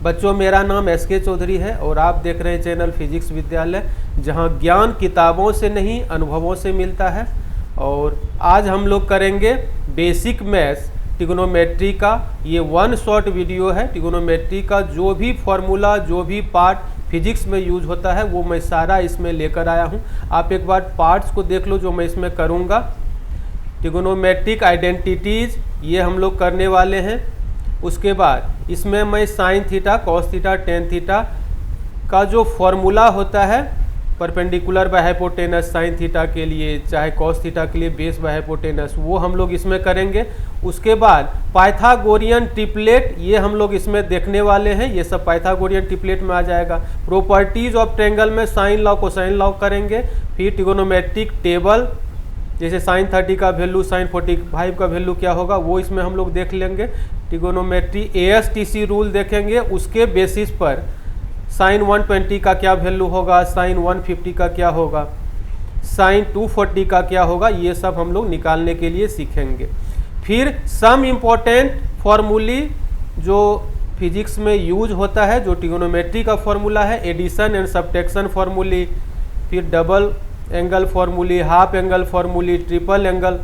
बच्चों, मेरा नाम SK चौधरी है और आप देख रहे हैं चैनल फिजिक्स विद्यालय, जहां ज्ञान किताबों से नहीं अनुभवों से मिलता है। और आज हम लोग करेंगे बेसिक मैथ्स ट्रिग्नोमेट्री का। ये वन शॉट वीडियो है। ट्रिग्नोमेट्री का जो भी फॉर्मूला, जो भी पार्ट फिजिक्स में यूज होता है वो मैं सारा इसमें लेकर आया हूँ। आप एक बार पार्ट्स को देख लो जो मैं इसमें करूँगा। ट्रिग्नोमेट्रिक आइडेंटिटीज़ ये हम लोग करने वाले हैं। उसके बाद इसमें मैं sign theta, cos theta, tan theta का जो फॉर्मूला होता है perpendicular by hypotenuse sine theta के लिए, चाहे कॉस थीटा के लिए बेस बाय हाइपोटेनस, वो हम लोग इसमें करेंगे। उसके बाद पाइथागोरियन ट्रिपलेट ये हम लोग इसमें देखने वाले हैं। ये सब पाइथागोरियन ट्रिपलेट में आ जाएगा। प्रॉपर्टीज ऑफ ट्रायंगल में साइन लॉ कोसाइन लॉ करेंगे। फिर ट्रिग्नोमेट्रिक टेबल, जैसे साइन 30 का वैल्यू साइन 45 का वैल्यू क्या होगा वो इसमें हम लोग देख लेंगे। ट्रिग्नोमेट्री ASTC रूल देखेंगे, उसके बेसिस पर साइन 120 का क्या वैल्यू होगा, साइन 150 का क्या होगा, साइन 240 का क्या होगा, ये सब हम लोग निकालने के लिए सीखेंगे। फिर सम इम्पोर्टेंट फॉर्मूली जो फिजिक्स में यूज होता है, जो ट्रिग्नोमेट्री का फॉर्मूला है, एडिशन एंड सब्ट्रैक्शन फॉर्मूली, फिर double angle formulae, half angle formulae, triple angle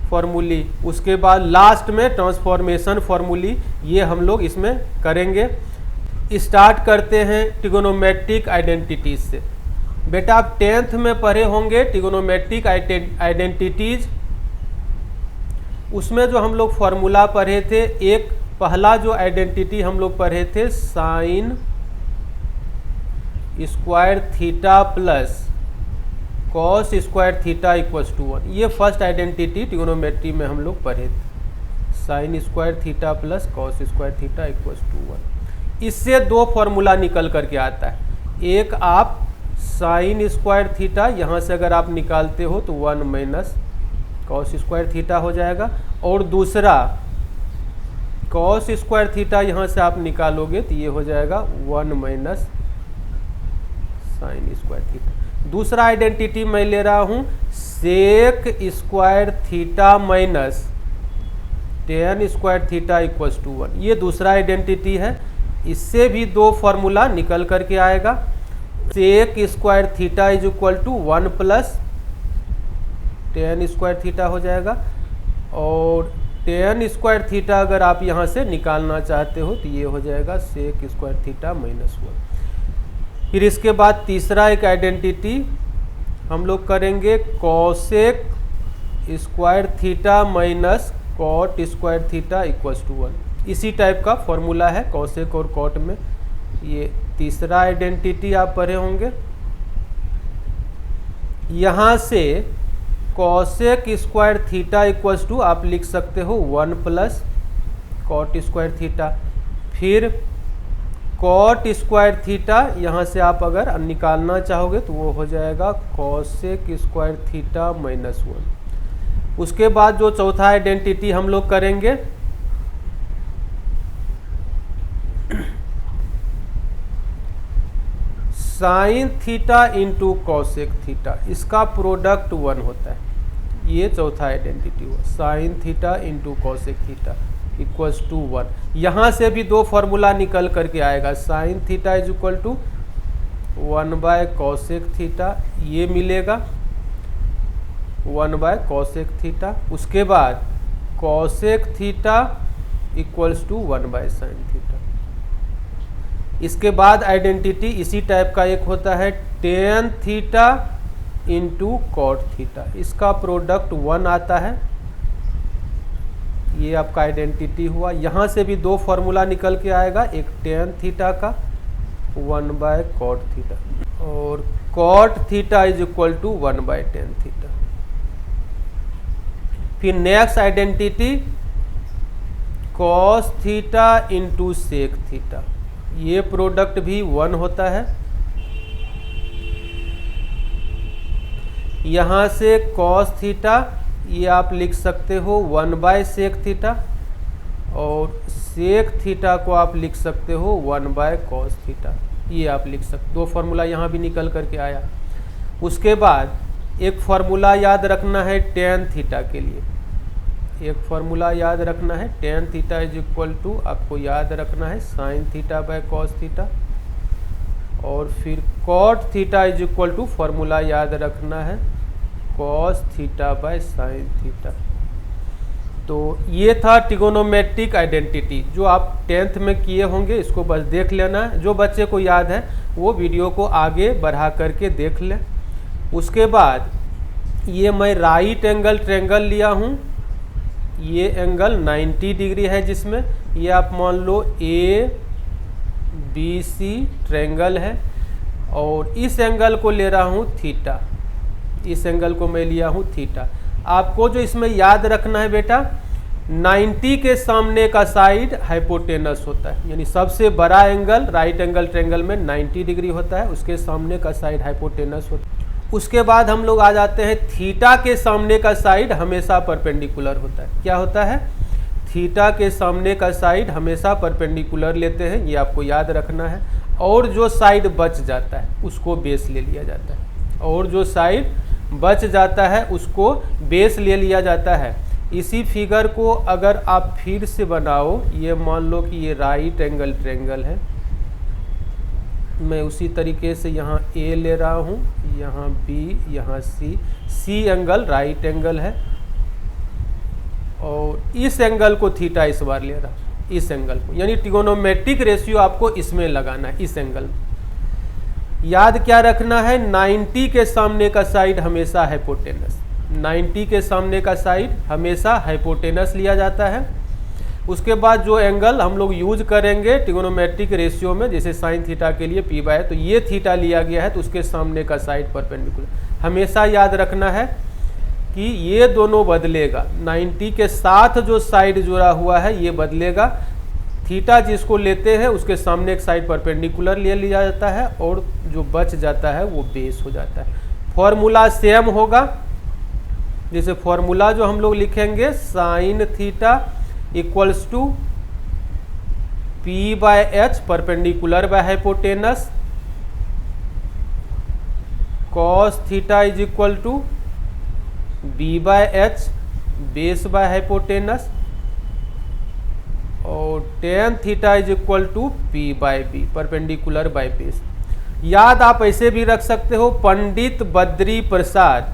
formulae, उसके बाद लास्ट में ट्रांसफॉर्मेशन फॉर्मूली, ये हम लोग इसमें करेंगे। स्टार्ट करते हैं ट्रिग्नोमेट्रिक आइडेंटिटीज से। बेटा आप 10th में पढ़े होंगे ट्रिग्नोमेट्रिक आइडेंटिटीज। उसमें जो हम लोग फॉर्मूला पढ़े थे, एक पहला जो आइडेंटिटी हम लोग पढ़े थे sine square theta plus cos square theta equals to 1। ये फर्स्ट आइडेंटिटी ट्रिग्नोमेट्री में हम लोग पढ़े थे, sine square theta plus cos square theta equals to 1। इससे दो फॉर्मूला निकल करके आता है। एक आप साइन स्क्वायर थीटा यहाँ से अगर आप निकालते हो तो 1 माइनस कॉस स्क्वायर थीटा हो जाएगा, और दूसरा कॉस स्क्वायर थीटा यहाँ से आप निकालोगे तो ये हो जाएगा 1 माइनस साइन स्क्वायर थीटा। दूसरा आइडेंटिटी मैं ले रहा हूँ sec square theta minus tan square theta equals to 1। ये दूसरा आइडेंटिटी है। इससे भी दो फॉर्मूला निकल करके आएगा। Sec square theta is equal to 1 plus tan square theta हो जाएगा, और टेन स्क्वायर थीटा अगर आप यहाँ से निकालना चाहते हो तो ये हो जाएगा सेक स्क्वायर थीटा माइनस 1। फिर इसके बाद तीसरा एक आइडेंटिटी हम लोग करेंगे cosec square theta minus cot square theta equals to 1। इसी टाइप का फॉर्मूला है कॉसेक और कॉट में। ये तीसरा आइडेंटिटी आप पढ़े होंगे। यहाँ से cosec square theta equals to आप लिख सकते हो 1 प्लस कॉट स्क्वायर थीटा। फिर कॉट स्क्वायर थीटा यहाँ से आप अगर निकालना चाहोगे तो वो हो जाएगा कॉसेक स्क्वायर थीटा माइनस 1। उसके बाद जो चौथा आइडेंटिटी हम लोग करेंगे sine theta into cosec theta, इसका प्रोडक्ट 1 होता है। ये चौथा आइडेंटिटी हुआ sine theta into cosec theta equals to 1। यहाँ से भी दो फॉर्मूला निकल करके आएगा। Sine theta is equal to 1 by cosec theta, ये मिलेगा 1 बाय कॉसेक थीटा। उसके बाद cosec theta equals to 1 by sine theta. इसके बाद आइडेंटिटी इसी टाइप का एक होता है tan theta into cot theta, इसका प्रोडक्ट 1 आता है। ये आपका आइडेंटिटी हुआ। यहाँ से भी दो फॉर्मूला निकल के आएगा, एक टेन थीटा का 1 बाय कॉट थीटा, और cot theta is equal to 1 by tan theta. फिर next identity cos theta into sec theta, ये प्रोडक्ट भी 1 होता है। यहाँ से कॉस थीटा ये आप लिख सकते हो 1 बाय सेक थीटा, और सेक थीटा को आप लिख सकते हो 1 बाय कॉस थीटा, ये आप लिख सकते। दो फॉर्मूला यहाँ भी निकल करके आया। उसके बाद एक फॉर्मूला याद रखना है टेन थीटा के लिए। एक फार्मूला याद रखना है, tan theta is equal to आपको याद रखना है sine theta by cos theta, और फिर cot theta is equal to formula याद रखना है cos theta by sine theta. तो ये था ट्रिगोनोमेट्रिक आइडेंटिटी जो आप 10th में किए होंगे, इसको बस देख लेना है। जो बच्चे को याद है वो वीडियो को आगे बढ़ा करके देख लें। उसके बाद ये मैं राइट एंगल ट्रायंगल लिया हूँ, ये एंगल 90 डिग्री है, जिसमें ये आप मान लो ABC ट्रायंगल है, और इस एंगल को ले रहा हूँ थीटा, इस एंगल को मैं लिया हूँ थीटा। आपको जो इसमें याद रखना है बेटा, 90 के सामने का साइड हाइपोटेनस होता है, यानी सबसे बड़ा एंगल राइट एंगल ट्रायंगल में 90 डिग्री होता है, उसके सामने का साइड हाइपोटेनस होता है। उसके बाद हम लोग आ जाते हैं थीटा के सामने का साइड हमेशा परपेंडिकुलर होता है। क्या होता है? थीटा के सामने का साइड हमेशा परपेंडिकुलर लेते हैं, ये आपको याद रखना है। और जो साइड बच जाता है उसको बेस ले लिया जाता है, और जो साइड बच जाता है उसको बेस ले लिया जाता है। इसी फिगर को अगर आप फिर से बनाओ, ये मान लो कि ये राइट एंगल ट्रायंगल है, मैं उसी तरीके से यहाँ A ले रहा हूँ, यहाँ B, यहाँ C एंगल राइट एंगल है, और इस एंगल को थीटा इस बार ले रहा हूँ, इस एंगल को, यानी ट्रिगोनोमेट्रिक रेशियो आपको इसमें लगाना है, इस एंगल में। याद क्या रखना है? 90 के सामने का साइड हमेशा हाइपोटेनस, 90 के सामने का साइड हमेशा हाइपोटेनस लिया जाता है। उसके बाद जो एंगल हम लोग यूज करेंगे ट्रिगोनोमेट्रिक रेशियो में, जैसे साइन थीटा के लिए P बाय, तो ये थीटा लिया गया है, तो उसके सामने का साइड परपेंडिकुलर। हमेशा याद रखना है कि ये दोनों बदलेगा, 90 के साथ जो साइड जुड़ा हुआ है ये बदलेगा। थीटा जिसको लेते हैं उसके सामने एक साइड परपेंडिकुलर ले लिया जाता है, और जो बच जाता है वो बेस हो जाता है। फॉर्मूला सेम होगा, जैसे फॉर्मूला जो हम लोग लिखेंगे sine theta equals to P by H perpendicular by hypotenuse, cos theta is equal to B by H base by hypotenuse, और tan theta is equal to P by B perpendicular by base. याद आप ऐसे भी रख सकते हो, पंडित बद्री प्रसाद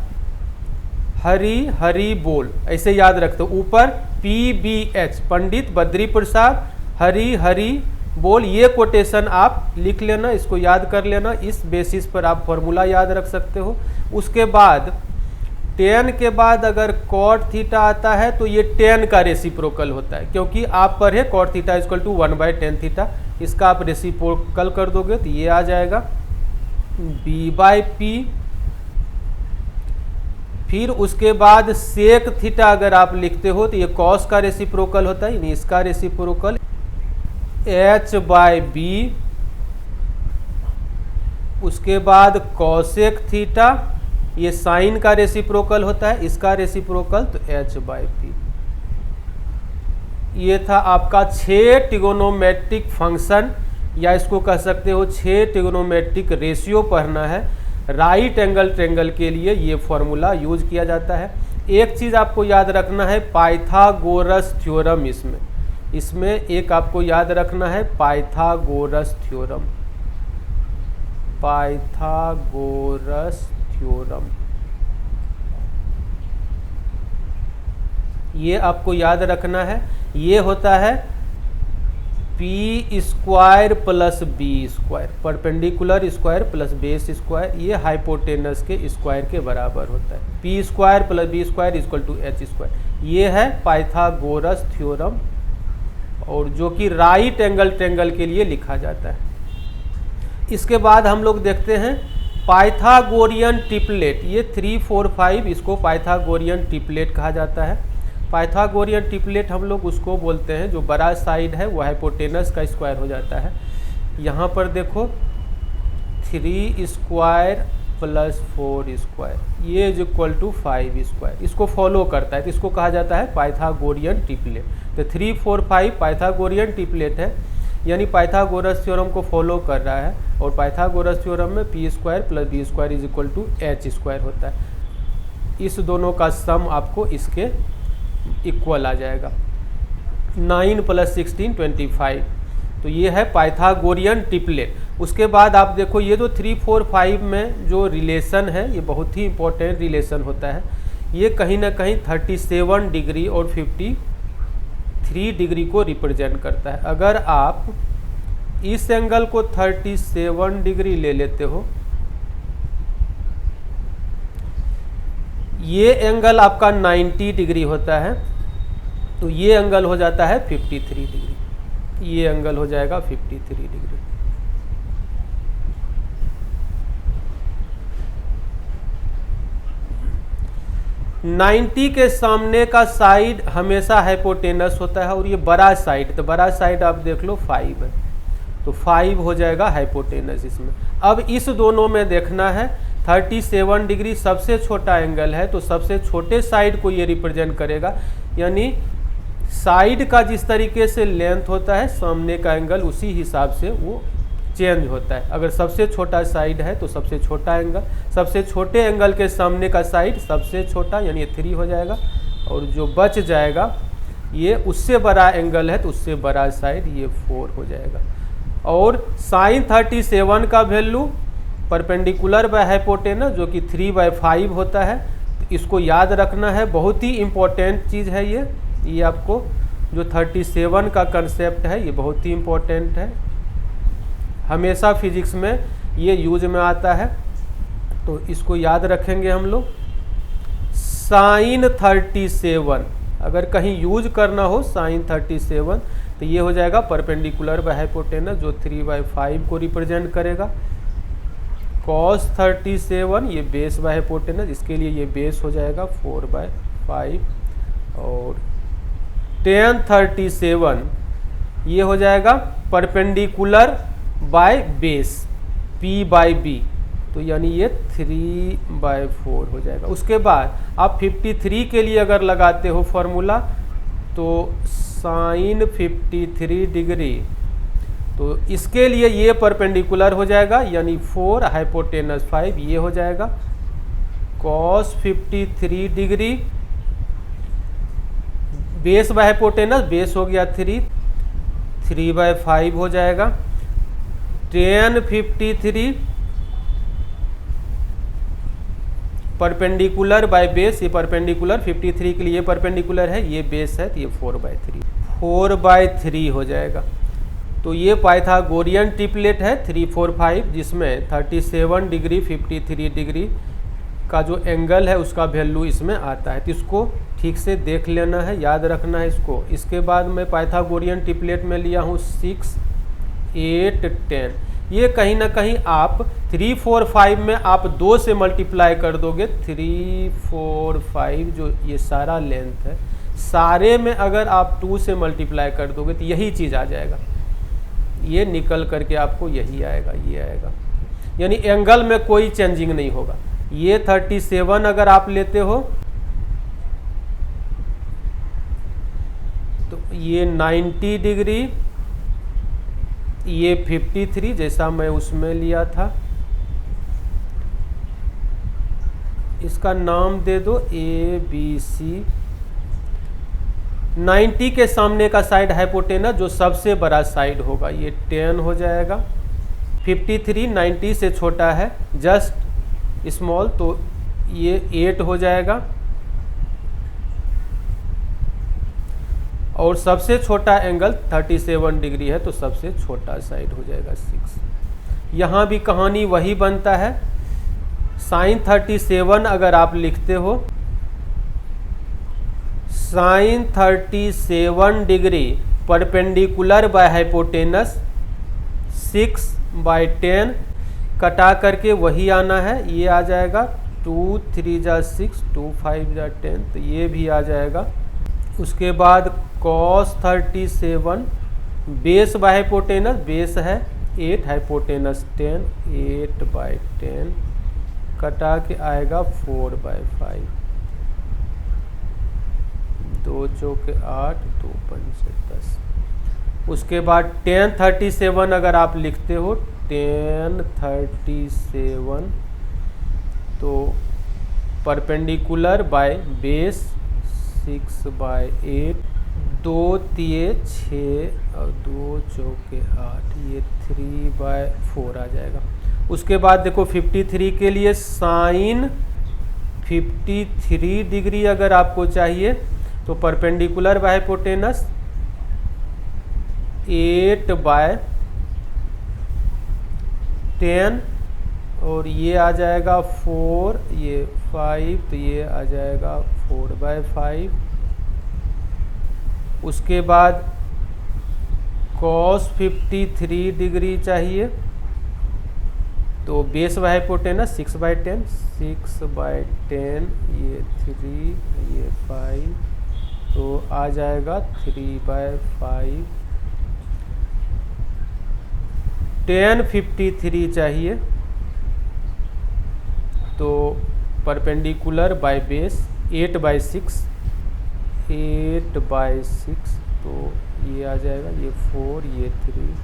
हरी हरी बोल, ऐसे याद रखते हो। ऊपर PBH पंडित बद्री प्रसाद हरी हरी बोल, ये कोटेशन आप लिख लेना, इसको याद कर लेना। इस बेसिस पर आप फॉर्मूला याद रख सकते हो। उसके बाद 10 के बाद अगर कॉट थीटा आता है तो ये 10 का रेसिप्रोकल होता है, क्योंकि आप पढ़े cot theta equal to 1/10 theta, इसका आप रेसिप्रोकल कर दोगे तो ये आ जाएगा B/P। फिर उसके बाद सेक थीटा अगर आप लिखते हो तो ये कॉस का रेसिप्रोकल होता है, यानी इसका रेसिप्रोकल H/B। उसके बाद कॉसेक थीटा, ये साइन का रेसिप्रोकल होता है, इसका रेसिप्रोकल तो H/P। ये था आपका 6 ट्रिगोनोमेट्रिक फंक्शन, या इसको कह सकते हो 6 ट्रिगोनोमेट्रिक रेशियो पढ़ना है। राइट एंगल ट्रायंगल के लिए ये फॉर्मूला यूज किया जाता है। एक चीज़ आपको याद रखना है, पाइथागोरस थ्योरम, इसमें एक आपको याद रखना है पाइथागोरस थ्योरम, पाइथागोरस थ्योरम, ये आपको याद रखना है। ये होता है P² plus B², perpendicular square plus base square, ये हाइपोटेनस के स्क्वायर के बराबर होता है। P² plus B² equal to H², ये है पाइथागोरस थ्योरम, और जो कि राइट एंगल ट्रायंगल के लिए लिखा जाता है। इसके बाद हम लोग देखते हैं पाइथागोरियन ट्रिपलेट, ये 3, 4, 5, इसको पाइथागोरियन ट्रिपलेट कहा जाता है। पाइथागोरियन ट्रिपलेट हम लोग उसको बोलते हैं जो बड़ा साइड है वो हाइपोटेनस का स्क्वायर हो जाता है। यहाँ पर देखो 3² प्लस 4², ये इज इक्वल टू 5², इसको फॉलो करता है, तो इसको कहा जाता है पाइथागोरियन ट्रिपलेट। तो 3, 4, 5 पाइथागोरियन ट्रिपलेट है, यानी पाइथागोरस थ्योरम को फॉलो कर रहा है, और पाइथागोरस थ्योरम में P² plus B² is equal to H² होता है। इस दोनों का सम आपको इसके इक्वल आ जाएगा। 9 + 16 25। तो ये है पाइथागोरियन ट्रिपलेट। उसके बाद आप देखो ये जो 3, 4, 5 में जो रिलेशन है ये बहुत ही इंपॉर्टेंट रिलेशन होता है। ये कहीं ना कहीं 37 डिग्री और 53 डिग्री को रिप्रेजेंट करता है। अगर आप इस एंगल को 37 डिग्री ले लेते हो, ये एंगल आपका 90 डिग्री होता है, तो ये एंगल हो जाता है 53 डिग्री। ये एंगल हो जाएगा 53 डिग्री। नाइन्टी के सामने का साइड हमेशा हाइपोटेनस होता है, और ये बड़ा साइड, तो बड़ा साइड आप देख लो 5 है, तो 5 हो जाएगा हाइपोटेनस इसमें। अब इस दोनों में देखना है, 37 डिग्री सबसे छोटा एंगल है, तो सबसे छोटे साइड को ये रिप्रेजेंट करेगा। यानी साइड का जिस तरीके से लेंथ होता है, सामने का एंगल उसी हिसाब से वो चेंज होता है। अगर सबसे छोटा साइड है तो सबसे छोटा एंगल, सबसे छोटे एंगल के सामने का साइड सबसे छोटा, यानी ये 3 हो जाएगा, और जो बच जाएगा ये उससे बड़ा एंगल है तो उससे बड़ा साइड ये 4 हो जाएगा। और sin 37 का वैल्यू परपेंडिकुलर बाय हाइपोटेनस जो कि 3/5 होता है, तो इसको याद रखना है, बहुत ही इम्पोर्टेंट चीज़ है ये आपको जो 37 का कंसेप्ट है ये बहुत ही इम्पोर्टेंट है, हमेशा फिजिक्स में ये यूज में आता है, तो इसको याद रखेंगे हम लोग। sin 37 अगर कहीं यूज करना हो sin 37 तो ये हो जाएगा परपेंडिकुलर बाय हाइपोटेनस जो 3/5 को रिप्रेजेंट करेगा। cos 37 ये बेस बाय हाइपोटेनस, इसके लिए ये बेस हो जाएगा 4/5, और tan 37 ये हो जाएगा परपेंडिकुलर बाय बेस p/b, तो यानी ये 3/4 हो जाएगा। उसके बाद आप 53 के लिए अगर लगाते हो फॉर्मूला, तो sin 53 डिग्री, तो इसके लिए ये परपेंडिकुलर हो जाएगा, यानी 4 हाइपोटेनस 5 ये हो जाएगा। cos 53 degree base by hypotenuse, base हो गया 3/5 हो जाएगा। tan 53 परपेंडिकुलर बाय बेस, ये परपेंडिकुलर 53 के लिए परपेंडिकुलर है, ये बेस है, तो ये 4/3 हो जाएगा। तो ये पाइथागोरियन ट्रिपलेट है 3, 4, 5, जिसमें 37 डिग्री 53 डिग्री का जो एंगल है उसका वैल्यू इसमें आता है, तो इसको ठीक से देख लेना है, याद रखना है इसको। इसके बाद मैं पाइथागोरियन ट्रिपलेट में लिया हूँ 6, 8, 10। ये कहीं ना कहीं आप 3, 4, 5 में आप 2 से मल्टीप्लाई कर दोगे, 3, 4, 5 जो ये सारा लेंथ है, सारे में अगर आप 2 से मल्टीप्लाई कर दोगे तो यही चीज़ आ जाएगा, ये निकल करके आपको यही आएगा, ये आएगा, यानी एंगल में कोई चेंजिंग नहीं होगा। ये 37 अगर आप लेते हो तो ये 90 डिग्री, ये 53 जैसा मैं उसमें लिया था, इसका नाम दे दो ABC। 90 के सामने का साइड हाइपोटेनस जो सबसे बड़ा साइड होगा ये 10 हो जाएगा। 53 90 से छोटा है, जस्ट स्मॉल, तो ये 8 हो जाएगा। और सबसे छोटा एंगल 37 डिग्री है, तो सबसे छोटा साइड हो जाएगा 6। यहाँ भी कहानी वही बनता है। sin 37 अगर आप लिखते हो, sin 37 degree perpendicular by hypotenuse 6/10 कटा करके वही आना है, ये आ जाएगा 2, 3 जा 6, 2, 5 जा 10, तो ये भी आ जाएगा। उसके बाद cos 37 base by hypotenuse, base है 8, हाइपोटेनस 10, 8/10 कटा के आएगा 4/5, 2 चौके 8, 2 पंचे 10। उसके बाद tan 37 अगर आप लिखते हो, tan 37 तो परपेंडिकुलर बाय बेस 6/8, 2 तिये 6 और 2 चौके 8, ये 3/4 आ जाएगा। उसके बाद देखो 53 के लिए साइन 53 डिग्री अगर आपको चाहिए तो परपेंडिकुलर बाय हाइपोटेनस 8/10 और ये आ जाएगा 4, ये 5, तो ये आ जाएगा 4/5। उसके बाद cos 53 डिग्री चाहिए तो बेस बाय हाइपोटेनस 6/10, 6/10, ये 3, ये 5, तो आ जाएगा 3/5। tan 53 चाहिए तो परपेंडिकुलर बाय बेस 8/6, 8/6, तो ये आ जाएगा, ये 4, ये 3,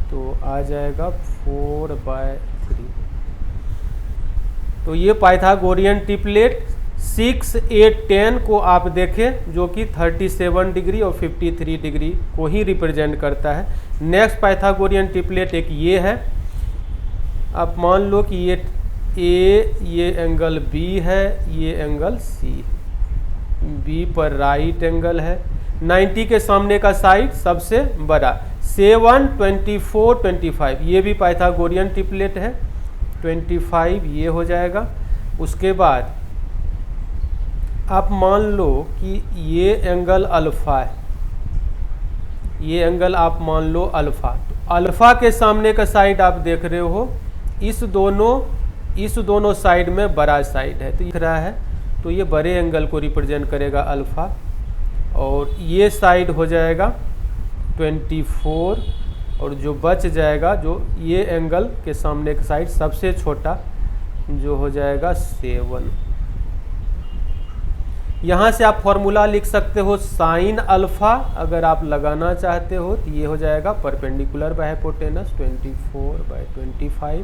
तो आ जाएगा 4/3। तो ये पाइथागोरियन ट्रिपलेट 6, 8, 10 को आप देखें जो कि 37 डिग्री और 53 डिग्री को ही रिप्रेजेंट करता है। नेक्स्ट पाइथागोरियन ट्रिपलेट एक ये है। आप मान लो कि ये ये एंगल B है, ये एंगल C है। B पर राइट एंगल है, 90 के सामने का साइड सबसे बड़ा, 7, 24, 25, ये भी पाइथागोरियन ट्रिपलेट है। 25 ये हो जाएगा। उसके बाद आप मान लो कि ये एंगल अल्फ़ा है, ये एंगल आप मान लो अल्फ़ा, तो अल्फ़ा के सामने का साइड आप देख रहे हो, इस दोनों साइड में बड़ा साइड है, तो दिख रहा है, तो ये बड़े एंगल को रिप्रेजेंट करेगा अल्फ़ा। और ये साइड हो जाएगा 24 और जो बच जाएगा, जो ये एंगल के सामने का साइड सबसे छोटा, जो हो जाएगा 7। यहाँ से आप फॉर्मूला लिख सकते हो साइन अल्फ़ा अगर आप लगाना चाहते हो तो ये हो जाएगा perpendicular by hypotenuse 24/25।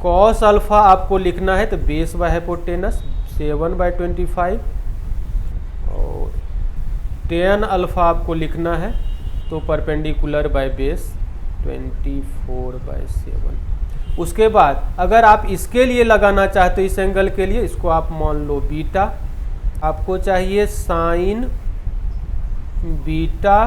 Cos alpha आपको लिखना है तो बेस बाय हाइपोटेनस 7/25 और tan अल्फ़ा आपको लिखना है तो परपेंडिकुलर बाय बेस 24/7। उसके बाद अगर आप इसके लिए लगाना चाहते हो, इस एंगल के लिए, इसको आप मान लो बीटा, आपको चाहिए साइन बीटा,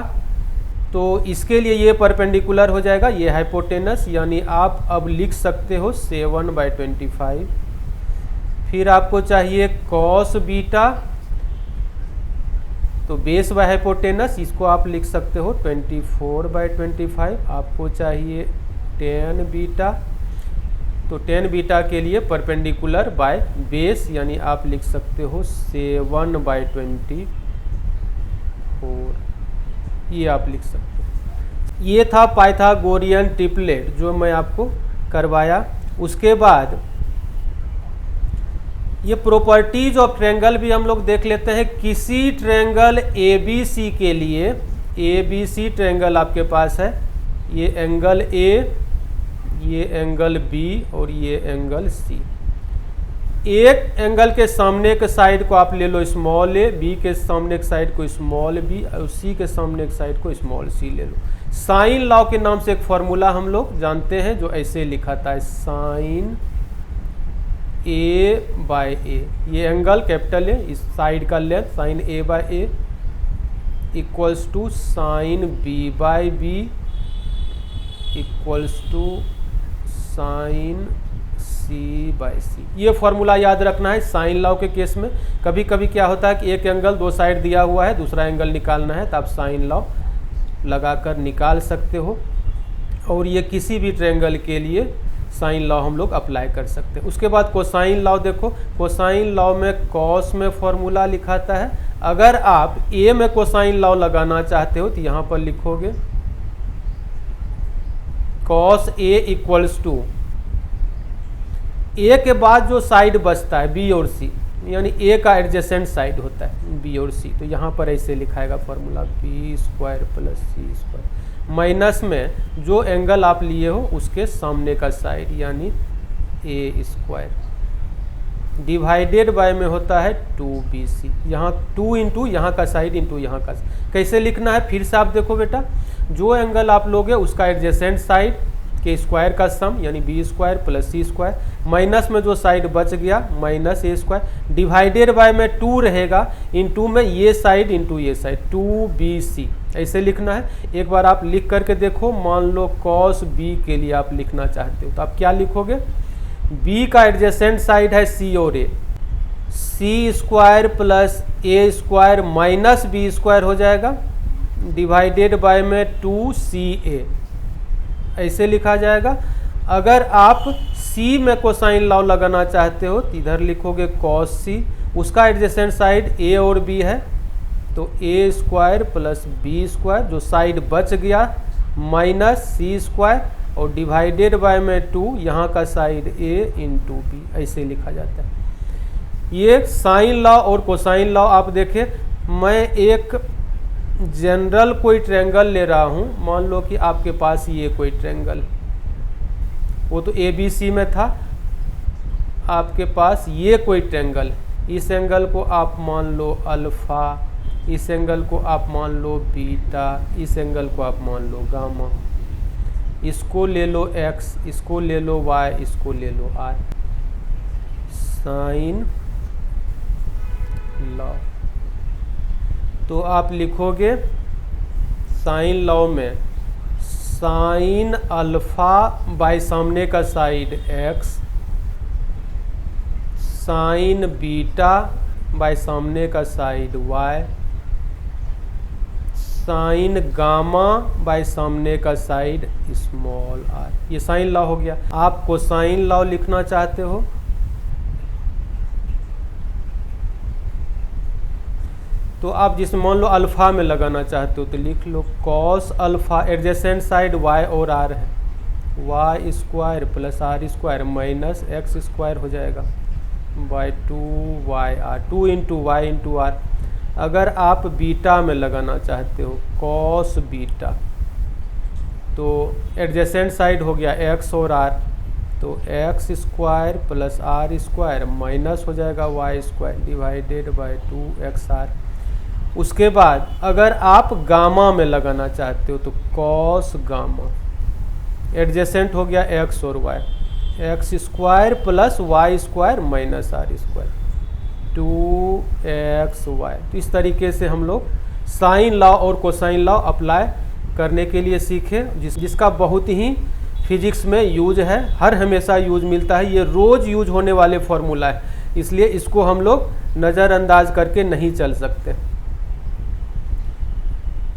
तो इसके लिए ये परपेंडिकुलर हो जाएगा, ये हाइपोटेनस, यानी आप अब लिख सकते हो 7/25। फिर आपको चाहिए कॉस बीटा, तो बेस बाय हाइपोटेनस, इसको आप लिख सकते हो 24/25। आपको चाहिए tan बीटा, तो tan बीटा के लिए परपेंडिकुलर बाय बेस, यानी आप लिख सकते हो 7/24, ये आप लिख सकते हो। ये था पाइथागोरियन ट्रिपलेट जो मैं आपको करवाया। उसके बाद ये प्रॉपर्टीज ऑफ ट्रायंगल भी हम लोग देख लेते हैं। किसी ट्रायंगल ABC के लिए, ABC ट्रायंगल आपके पास है, ये एंगल A, ये एंगल B और ये एंगल C। एक एंगल के सामने के साइड को आप ले लो स्मॉल a, B के सामने के साइड को स्मॉल b और C के सामने के साइड को स्मॉल c ले लो। साइन लॉ के नाम से एक फॉर्मूला हम लोग जानते हैं जो ऐसे लिखा था, साइन A/A, ये एंगल कैपिटल है, इस साइड का length sine A/A equals to sine B/B equals to sine C/C। ये फॉर्मूला याद रखना है साइन लॉ के केस में। कभी कभी क्या होता है कि एक एंगल दो साइड दिया हुआ है, दूसरा एंगल निकालना है, तो आप साइन लॉ लगाकर निकाल सकते हो। और ये किसी भी ट्रायंगल के लिए साइन लॉ हम लोग अप्लाई कर सकते हैं। उसके बाद कोसाइन लॉ देखो, कोसाइन लॉ में कॉस में फॉर्मूला लिखाता है। अगर आप ए में कोसाइन लॉ लगाना चाहते हो तो यहाँ पर लिखोगे कॉस ए इक्वल्स टू, ए के बाद जो साइड बचता है बी और सी, यानी ए का एडजेसेंट साइड होता है बी और सी, तो यहाँ पर ऐसे लिखाएगा फॉर्मूला बी स्क्वायर प्लस सी स्क्वायर, माइनस में जो एंगल आप लिए हो उसके सामने का साइड यानी ए स्क्वायर। डिवाइडेड बाय में होता है 2BC। यहाँ 2 इंटू यहाँ का साइड इंटू यहाँ का। कैसे लिखना है फिर से आप देखो बेटा, जो एंगल आप लोगे उसका एडजेसेंट साइड के स्क्वायर का सम यानी बी स्क्वायर प्लस सी स्क्वायर, माइनस में जो साइड बच गया minus A square, divided by में 2 रहेगा, इंटू में ये साइड इंटू ये साइड 2BC। ऐसे लिखना है। एक बार आप लिख करके देखो, मान लो cos B के लिए आप लिखना चाहते हो तो आप क्या लिखोगे, B का एडजेसेंट साइड है C और A, C square plus A square minus B square हो जाएगा, डिवाइडेड बाय में 2CA। ऐसे लिखा जाएगा। अगर आप C में कोसाइन लॉ लगाना चाहते हो तो इधर लिखोगे cos C, उसका एडजेसेंट साइड A और B है तो A square plus B square, जो साइड बच गया माइनस C स्क्वायर और डिवाइडेड बाय में 2, यहाँ का साइड A इंटू B। ऐसे लिखा जाता है। ये साइन लॉ और कोसाइन लॉ आप देखें। मैं एक जनरल कोई ट्रायंगल ले रहा हूँ, मान लो कि आपके पास ये कोई ट्रायंगल, वो तो ABC में था, आपके पास ये कोई ट्रायंगल, इस एंगल को आप मान लो अल्फा, इस एंगल को आप मान लो बीटा, इस एंगल को आप मान लो गामा, इसको ले लो x, इसको ले लो y, इसको ले लो r। साइन लॉ तो आप लिखोगे साइन लॉ में साइन अल्फा बाय सामने का side x, sine beta by सामने का side y, sine gamma by सामने का साइड स्मॉल r। ये साइन लॉ हो गया। आप कोसाइन लॉ लिखना चाहते हो तो आप जिसमें मान लो अल्फा में लगाना चाहते हो तो लिख लो cos alpha, adjacent side y और r है, y square plus r square minus x square हो जाएगा by 2yr, 2 into Y into r। अगर आप बीटा में लगाना चाहते हो cos बीटा तो एडजेसेंट साइड हो गया x और r, तो x square plus r square minus हो जाएगा y square divided by 2xr। उसके बाद अगर आप गामा में लगाना चाहते हो तो cos गामा, एडजेसेंट हो गया x और y, x square plus y square minus r square 2xy। तो इस तरीके से हम लोग साइन लॉ और कोसाइन लॉ अप्लाई करने के लिए सीखे, जिसका बहुत ही फिजिक्स में यूज है, हर हमेशा यूज मिलता है। ये रोज यूज होने वाले फॉर्मूला है, इसलिए इसको हम लोग नज़रअंदाज करके नहीं चल सकते।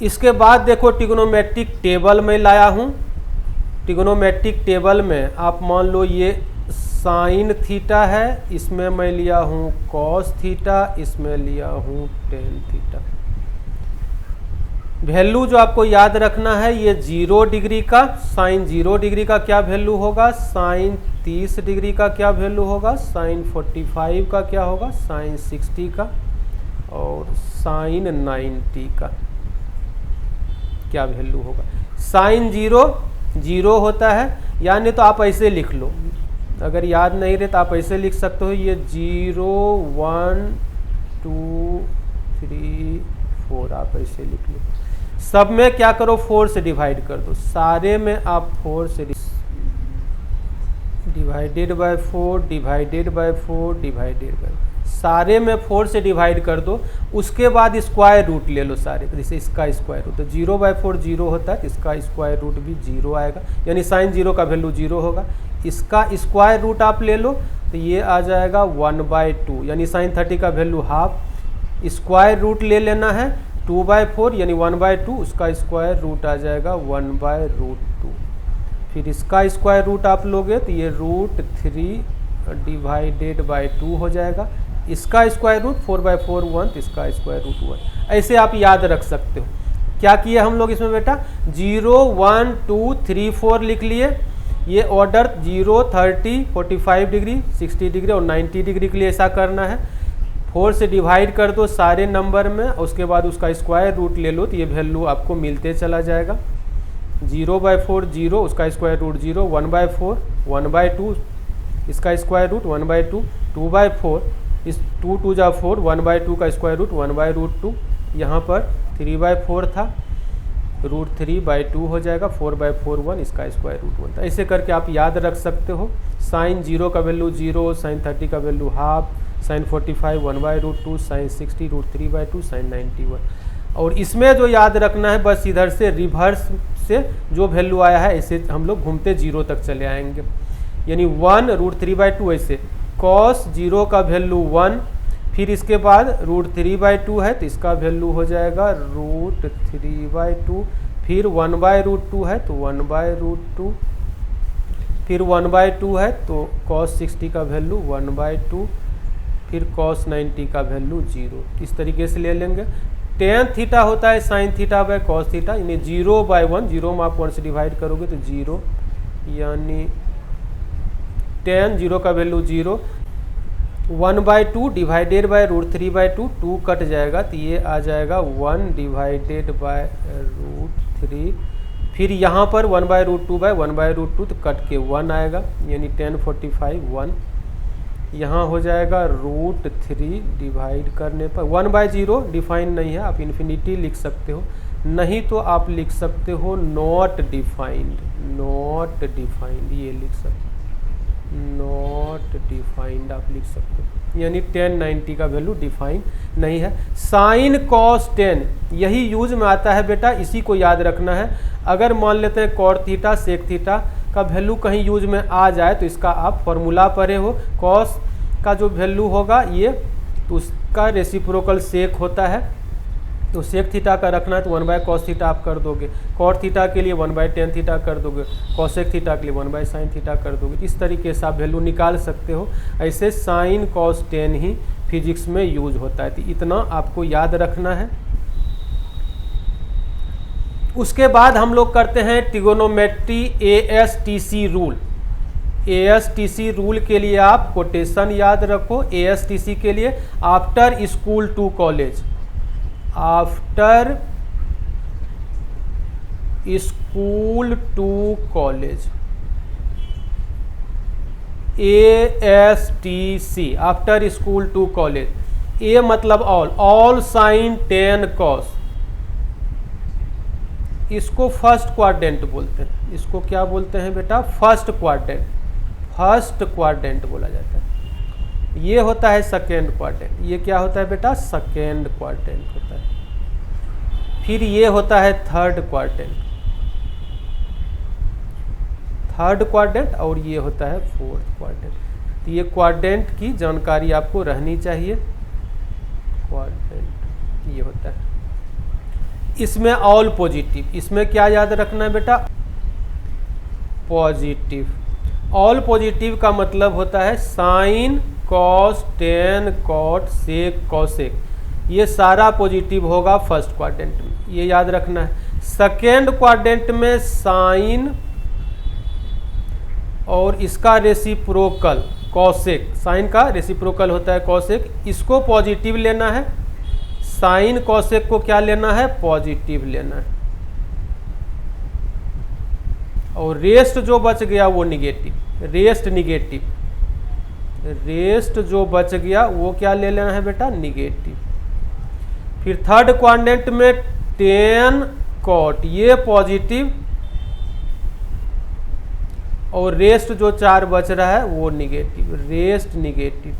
इसके बाद देखो ट्रिग्नोमेट्रिक टेबल में लाया हूँ। ट्रिग्नोमेट्रिक टेबल में आप मान लो ये साइन थीटा है, इसमें मैं लिया हूँ कॉस थीटा, इसमें लिया हूँ टेन थीटा। वैल्यू जो आपको याद रखना है, ये 0 डिग्री का साइन 0 डिग्री का क्या वैल्यू होगा, साइन 30 डिग्री का क्या वैल्यू होगा, साइन 45 का क्या होगा, साइन 60 का, और साइन 90 का क्या वैल्यू होगा। साइन 0 होता है, यानी तो आप ऐसे लिख लो, अगर याद नहीं रहे तो आप ऐसे लिख सकते हो, ये 0 1 2 3 4 आप ऐसे लिख लो। सब में क्या करो, 4 से डिवाइड कर दो, सारे में आप 4 से divided by 4 divided by 4 divided by, सारे में 4 से डिवाइड कर दो। उसके बाद स्क्वायर रूट ले लो सारे, जैसे इसका स्क्वायर रूट, तो 0/4 0 होता है, इसका स्क्वायर रूट भी 0 आएगा, यानी साइन 0 का वैल्यू 0 होगा। इसका स्क्वायर रूट आप ले लो तो ये आ जाएगा 1/2, यानी साइन 30 का वैल्यू हाफ। स्क्वायर रूट ले लेना है 2/4 यानी 1/2, उसका स्क्वायर रूट आ जाएगा 1/√2। फिर इसका स्क्वायर रूट आप लोगे तो ये √3 डिवाइडेड बाय 2 हो जाएगा। इसका स्क्वायर रूट 4/4 1, तो इसका स्क्वायर रूट 1। ऐसे आप याद रख सकते हो। क्या किए हम लोग इसमें बेटा, 0 1 2 3 4 लिख लिए। ये ऑर्डर 0 30 45 डिग्री 60 डिग्री और 90 डिग्री के लिए ऐसा करना है। 4 से डिवाइड कर दो सारे नंबर में, उसके बाद उसका स्क्वायर रूट ले लो तो ये वैल्यू आपको मिलते चला जाएगा। 0/4 0, उसका स्क्वायर रूट 0, 1/4 1/2, इसका स्क्वायर रूट 1/2, 2/4, इस 2 2 जा 4, 1/2 का स्क्वायर रूट 1/√2, यहाँ पर 3/4 था, √3/2 हो जाएगा, 4/4 1, इसका स्क्वायर रूट 1 था। ऐसे करके आप याद रख सकते हो। साइन 0 का वैल्यू 0, साइन 30 का value half, sine 45 1/√2, sine 60 √3/2, sine 91। और इसमें जो याद रखना है बस इधर से रिवर्स से जो वैल्यू आया है ऐसे हम लोग घूमते 0 तक चले आएंगे, यानी 1 √3/2 ऐसे कॉस 0 का वैल्यू 1, फिर इसके बाद √3/2 है तो इसका वैल्यू हो जाएगा √3/2, फिर 1/√2 है तो 1/√2, फिर 1/2 है तो cos 60 का वैल्यू 1/2, फिर cos 90 का वैल्यू 0। इस तरीके से ले लेंगे। tan थीटा होता है sin theta by cos theta, यानी 0/1, 0 में आप 1 से डिवाइड करोगे तो 0, यानी tan 0 का वैल्यू 0, 1/2 डिवाइडेड बाय √3/2, 2 कट जाएगा तो ये आ जाएगा 1 डिवाइडेड बाय √3, फिर यहाँ पर 1/√2 बाय 1/√2 तो कट के 1 आएगा, यानी tan 45 1, यहाँ हो जाएगा √3 डिवाइड करने पर 1/0 डिफाइन नहीं है, आप इन्फिनिटी लिख सकते हो, नहीं तो आप लिख सकते हो नॉट डिफाइंड, नॉट डिफाइंड ये लिख सकते हो, नॉट डिफाइंड आप लिख सकते हो, यानी tan 90 का वैल्यू डिफाइन नहीं है। साइन कॉस tan यही यूज में आता है बेटा, इसी को याद रखना है। अगर मान लेते हैं कॉट थीटा सेक थीटा का वैल्यू कहीं यूज में आ जाए तो इसका आप फॉर्मूला पढ़े हो, कॉस का जो वैल्यू होगा ये तो उसका रेसिप्रोकल सेक होता है, तो सेक थीटा का रखना है तो 1/cos थीटा आप कर दोगे, कॉट थीटा के लिए 1/tan थीटा कर दोगे, कॉसेक थीटा के लिए 1/sin थीटा कर दोगे। इस तरीके से आप वैल्यू निकाल सकते हो। ऐसे साइन कॉस tan ही फिजिक्स में यूज होता है, तो इतना आपको याद रखना है। उसके बाद हम लोग करते हैं trigonometry ASTC rule. ASTC rule के लिए आप कोटेशन याद रखो। ASTC के लिए after school to college, after school to college, ASTC after school to college. A मतलब ऑल साइन tan cos, इसको फर्स्ट क्वाड्रेंट बोलते हैं। इसको क्या बोलते हैं बेटा? फर्स्ट क्वाड्रेंट, फर्स्ट क्वाड्रेंट बोला जाता है। ये होता है सेकेंड क्वाड्रेंट, ये क्या होता है बेटा? सेकेंड क्वाड्रेंट होता है। फिर ये होता है थर्ड क्वाड्रेंट, थर्ड क्वाड्रेंट, और ये होता है फोर्थ क्वाड्रेंट। तो ये क्वाड्रेंट की जानकारी आपको रहनी चाहिए। क्वाड्रेंट ये होता है। इसमें ऑल पॉजिटिव, इसमें क्या याद रखना है बेटा? पॉजिटिव। ऑल पॉजिटिव का मतलब होता है sine cos tan cot sec cosec, ये सारा पॉजिटिव होगा फर्स्ट क्वाड्रेंट में, ये याद रखना है। सेकेंड क्वाड्रेंट में साइन और इसका रेसिप्रोकल कॉसेक, साइन का रेसिप्रोकल होता है कॉसेक, इसको पॉजिटिव लेना है। साइन कॉसेक को क्या लेना है? पॉजिटिव लेना है। और रेस्ट जो बच गया वो निगेटिव, रेस्ट निगेटिव, रेस्ट जो बच गया वो क्या ले लेना है बेटा? निगेटिव। फिर थर्ड क्वाड्रेंट में tan कॉट ये पॉजिटिव, और रेस्ट जो 4 बच रहा है वो निगेटिव, रेस्ट निगेटिव,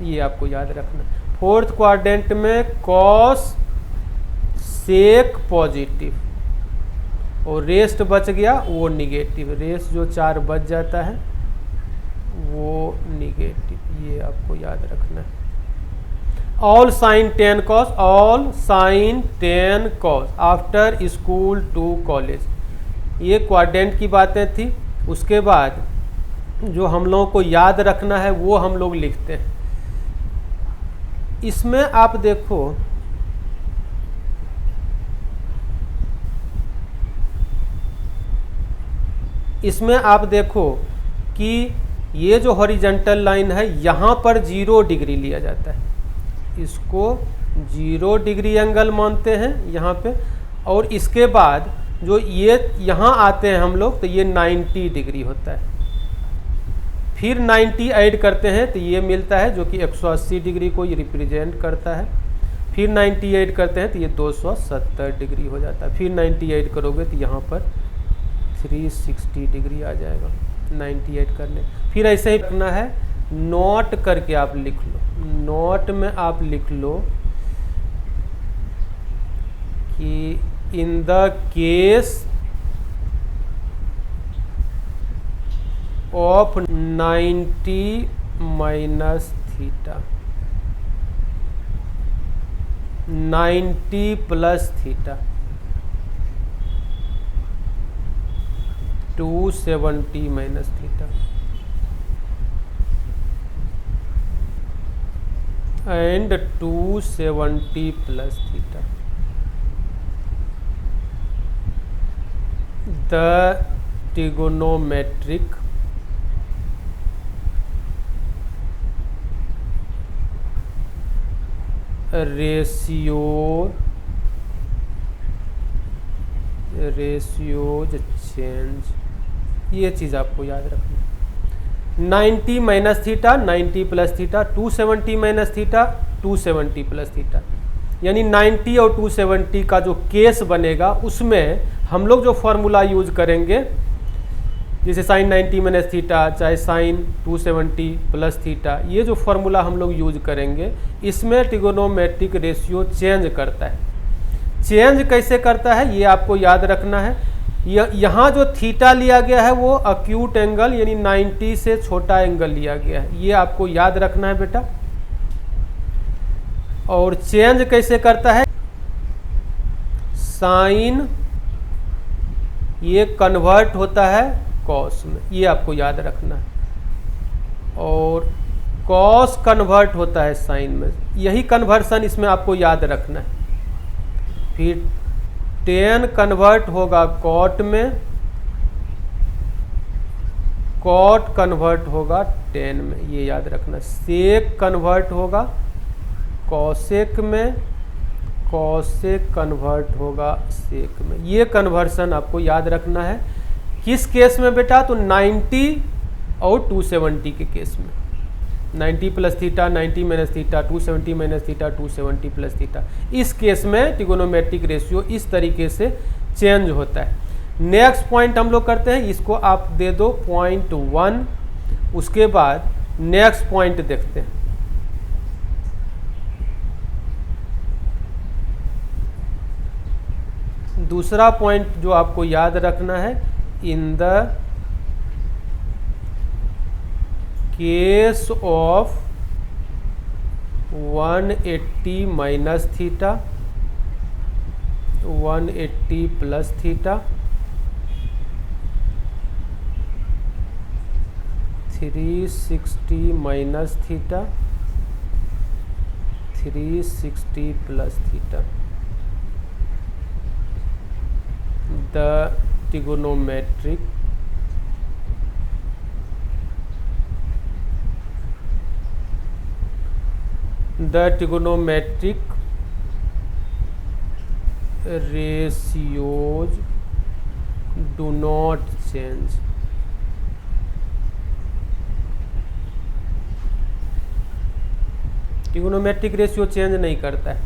ये आपको याद रखना है। फोर्थ क्वाड्रेंट में कॉस सेक पॉजिटिव, और रेस्ट बच गया वो निगेटिव, रेस्ट जो 4 बच जाता है वो निगेटिव, ये आपको याद रखना है। All sine tan cos, all sine tan cos after school to college, ये क्वाड्रेंट की बातें थी। उसके बाद जो हम लोगों को याद रखना है वो हम लोग लिखते हैं। इसमें आप देखो, इसमें आप देखो कि ये जो हॉरिजॉन्टल लाइन है यहाँ पर 0 डिग्री लिया जाता है, इसको 0 डिग्री एंगल मानते हैं यहाँ पे। और इसके बाद जो ये यहाँ आते हैं हम लोग तो ये 90 डिग्री होता है। फिर 90 ऐड करते हैं तो ये मिलता है जो कि 180 डिग्री को ये रिप्रेजेंट करता है। फिर 90 ऐड करते हैं तो ये 270 डिग्री हो जाता है। फिर 90 ऐड करोगे तो यहाँ पर 360 डिग्री आ जाएगा 90 ऐड करने। फिर ऐसे ही करना है, नोट करके आप लिख लो। नोट में आप लिख लो कि in the case of 90 minus theta, 90 plus theta, 270 minus theta and 270 plus theta, the trigonometric ratios change, ये चीज़ आपको याद रखना। 90 minus theta, 90 plus theta, 270 minus theta, 270 plus theta, यानी 90 और 270 का जो केस बनेगा उसमें हम लोग जो फॉर्मूला यूज करेंगे, जैसे साइन 90 माइनस थीटा चाहे साइन 270 प्लस थीटा, ये जो फॉर्मूला हम लोग यूज करेंगे इसमें ट्रिगोनोमेट्रिक रेशियो चेंज करता है। चेंज कैसे करता है ये आपको याद रखना है। यहाँ जो थीटा लिया गया है वो अक्यूट एंगल यानी 90 से छोटा एंगल लिया गया है, ये आपको याद रखना है बेटा। और चेंज कैसे करता है, साइन ये कन्वर्ट होता है कॉस में, ये आपको याद रखना है। और कॉस कन्वर्ट होता है साइन में, यही कन्वर्सन इसमें आपको याद रखना है। फिर टेन कन्वर्ट होगा कॉट में, कॉट कन्वर्ट होगा टेन में, ये याद रखना। सेक कन्वर्ट होगा कॉसेक में, कॉसेक कन्वर्ट होगा सेक में, ये कन्वर्सन आपको याद रखना है। किस केस में बेटा, तो 90 और 270 के केस में। 90 plus theta, 90 minus theta, 270 minus theta, 270 plus theta, इस केस में ट्रिगोनोमेट्रिक रेशियो इस तरीके से चेंज होता है। नेक्स्ट पॉइंट हम लोग करते हैं, इसको आप दे दो पॉइंट 1, उसके बाद नेक्स्ट पॉइंट देखते हैं। दूसरा पॉइंट जो आपको याद रखना है, in the case of 180 minus theta, 180 plus theta, 360 minus theta, 360 plus theta, the trigonometric ratios do not change। Trigonometric ratio change नहीं करता है,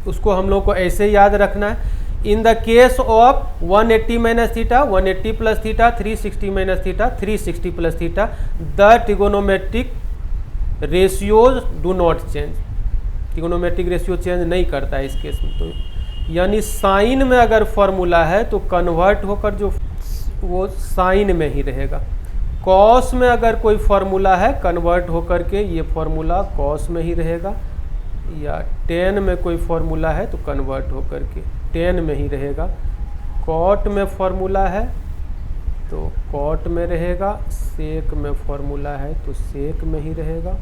उसको हम लोग को ऐसे याद रखना है। In the case of 180 minus theta, 180 plus theta, 360 minus theta, 360 plus theta, the trigonometric ratios do not change. Trigonometric ratio change नहीं करता है इस केस में। तो यानी साइन में अगर फॉर्मूला है तो कन्वर्ट होकर जो वो साइन में ही रहेगा। कॉस में अगर कोई फॉर्मूला है कन्वर्ट होकर के ये फॉर्मूला कॉस में ही रहेगा, या टेन में कोई फॉर्मूला है तो कन्वर्ट होकर के टेन में ही रहेगा। कॉट में फॉर्मूला है तो कॉट में रहेगा, सेक में फॉर्मूला है तो सेक में ही रहेगा,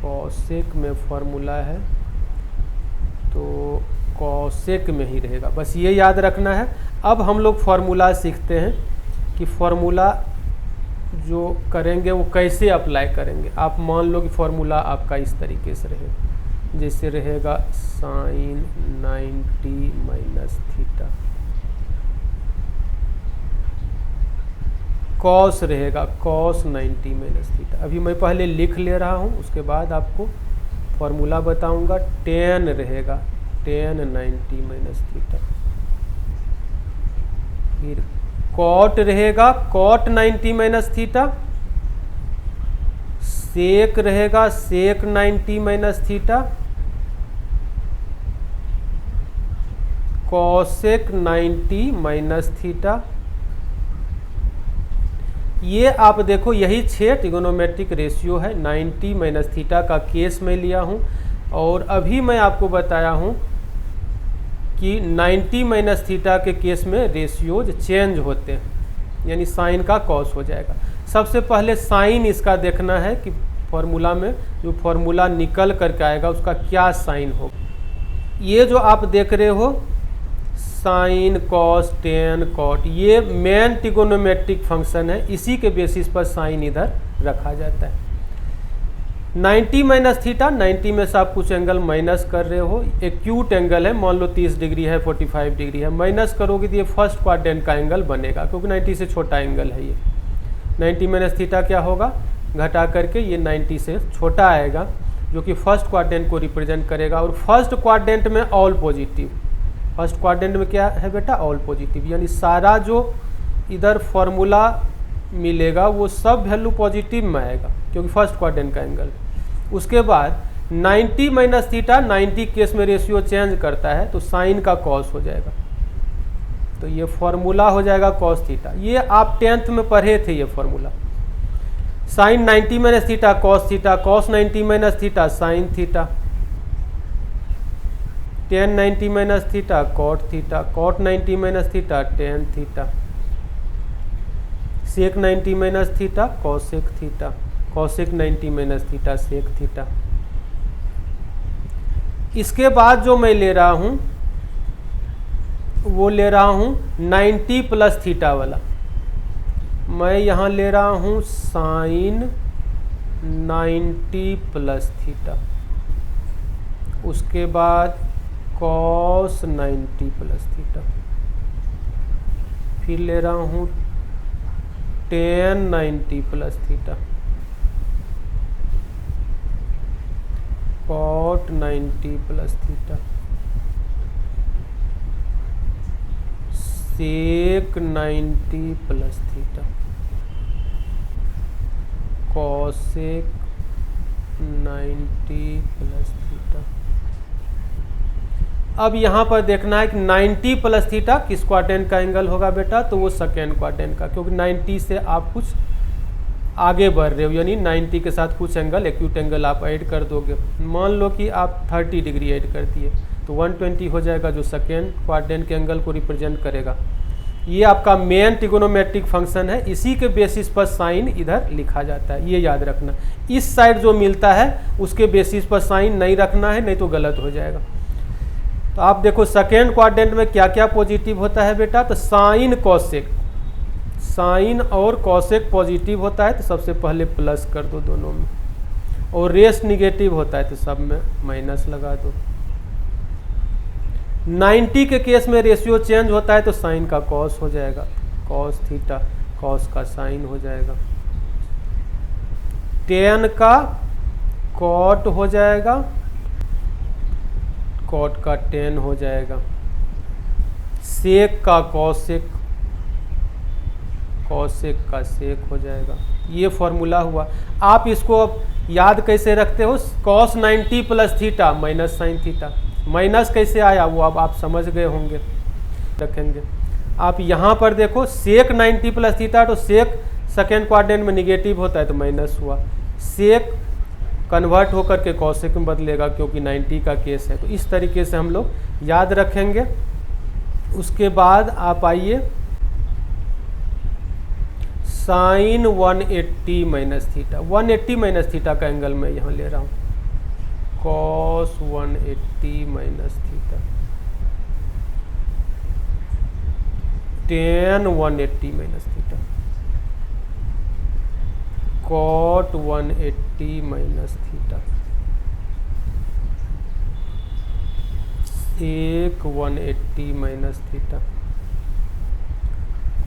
कॉसेक में फॉर्मूला है तो कॉसेक में ही रहेगा। बस ये याद रखना है। अब हम लोग फॉर्मूला सीखते हैं कि फॉर्मूला जो करेंगे वो कैसे अप्लाई करेंगे। आप मान लो कि फॉर्मूला आपका इस तरीके से रहेगा, जैसे रहेगा साइन 90 माइनस थीटा कॉस रहेगा cos 90 माइनस थीटा। अभी मैं पहले लिख ले रहा हूँ, उसके बाद आपको फॉर्मूला बताऊंगा। tan रहेगा tan 90 माइनस थीटा। फिर cot रहेगा cot 90 माइनस थीटा। sec रहेगा sec 90 minus theta. cosec 90 minus theta. ये आप देखो, यही 6 ट्रिगोनोमेट्रिक रेशियो है। 90 माइनस थीटा का केस मैं लिया हूँ, और अभी मैं आपको बताया हूँ कि 90 माइनस थीटा के केस में रेशियोज चेंज होते हैं, यानी साइन का कॉस हो जाएगा। सबसे पहले साइन इसका देखना है कि फॉर्मूला में जो फॉर्मूला निकल करके आएगा उसका क्या साइन होगा। ये जो आप देख रहे हो साइन कॉस टेन कॉट, ये मेन ट्रिगोनोमेट्रिक फंक्शन है, इसी के बेसिस पर साइन इधर रखा जाता है। 90 माइनस थीटा, 90 में से आप कुछ एंगल माइनस कर रहे हो, एक्यूट एंगल है, मान लो 30 डिग्री है, 45 डिग्री है, माइनस करोगे तो ये फर्स्ट क्वाड्रेंट का एंगल बनेगा, क्योंकि 90 से छोटा एंगल है ये। 90 माइनस थीटा क्या होगा, घटा करके ये 90 से छोटा आएगा, जो कि फर्स्ट क्वाड्रेंट को रिप्रेजेंट करेगा। और फर्स्ट क्वाड्रेंट में ऑल पॉजिटिव, फर्स्ट क्वाड्रेंट में क्या है बेटा, ऑल पॉजिटिव, यानी सारा जो इधर फॉर्मूला मिलेगा वो सब वैल्यू पॉजिटिव में आएगा, क्योंकि फर्स्ट क्वाड्रेंट का एंगल। उसके बाद 90 माइनस थीटा, 90 केस में रेशियो चेंज करता है तो साइन का कॉस हो जाएगा, तो ये फॉर्मूला हो जाएगा कॉस थीटा। ये आप 10th में पढ़े थे ये formula. Sine 90 minus theta cos theta, cos 90 minus theta sine theta, tan 90 minus theta cot theta, cot 90 minus theta tan theta, sec 90 minus theta cosec theta, cosec 90 minus theta sec theta. इसके बाद जो मैं ले रहा हूं वो ले रहा हूं 90 प्लस थीटा वाला। मैं यहां ले रहा हूं साइन 90 प्लस थीटा, उसके बाद कॉस 90 प्लस थीटा, फिर ले रहा हूँ tan 90 plus theta, cot 90 plus theta, sec 90 plus theta, cosec 90 plus theta. अब यहाँ पर देखना है कि 90 प्लस थीटा किस क्वाड्रेंट का एंगल होगा बेटा, तो वो सेकेंड क्वाड्रेंट का, क्योंकि 90 से आप कुछ आगे बढ़ रहे हो, यानी 90 के साथ कुछ एंगल एक्यूट एंगल आप ऐड कर दोगे। मान लो कि आप 30 डिग्री ऐड कर दिए तो 120 हो जाएगा, जो सेकेंड क्वाड्रेंट के एंगल को रिप्रेजेंट करेगा। ये आपका मेन ट्रिगोनोमेट्रिक फंक्शन है, इसी के बेसिस पर साइन इधर लिखा जाता है, ये याद रखना। इस साइड जो मिलता है उसके बेसिस पर साइन नहीं रखना है, नहीं तो गलत हो जाएगा। तो आप देखो सेकेंड क्वाड्रेंट में क्या क्या पॉजिटिव होता है बेटा, तो साइन कॉसेक, साइन और कॉसेक पॉजिटिव होता है तो सबसे पहले प्लस कर दो दोनों में, और रेस निगेटिव होता है तो सब में माइनस लगा दो। 90 के केस में रेशियो चेंज होता है तो साइन का कॉस हो जाएगा, कॉस थीटा, कॉस का साइन हो जाएगा। tan का कॉट हो जाएगा, कॉट का tan हो जाएगा। सेक का कॉसेक, कॉसेक का सेक हो जाएगा। ये फॉर्मूला हुआ। आप इसको अब याद कैसे रखते हो, cos 90 plus theta minus sine theta, minus कैसे आया वो अब आप समझ गए होंगे, रखेंगे। आप यहाँ पर देखो सेक 90 प्लस थीटा, तो सेक सेकेंड क्वाड्रेंट में निगेटिव होता है तो माइनस हुआ, सेक कन्वर्ट होकर के कॉसेक में बदलेगा क्योंकि 90 का केस है। तो इस तरीके से हम लोग याद रखेंगे। उसके बाद आप आइए sine 180 minus theta, 180 minus theta का एंगल मैं यहाँ ले रहा हूँ, cos 180 minus theta, tan 180 minus theta, cot 180 minus theta, sec 180 minus theta,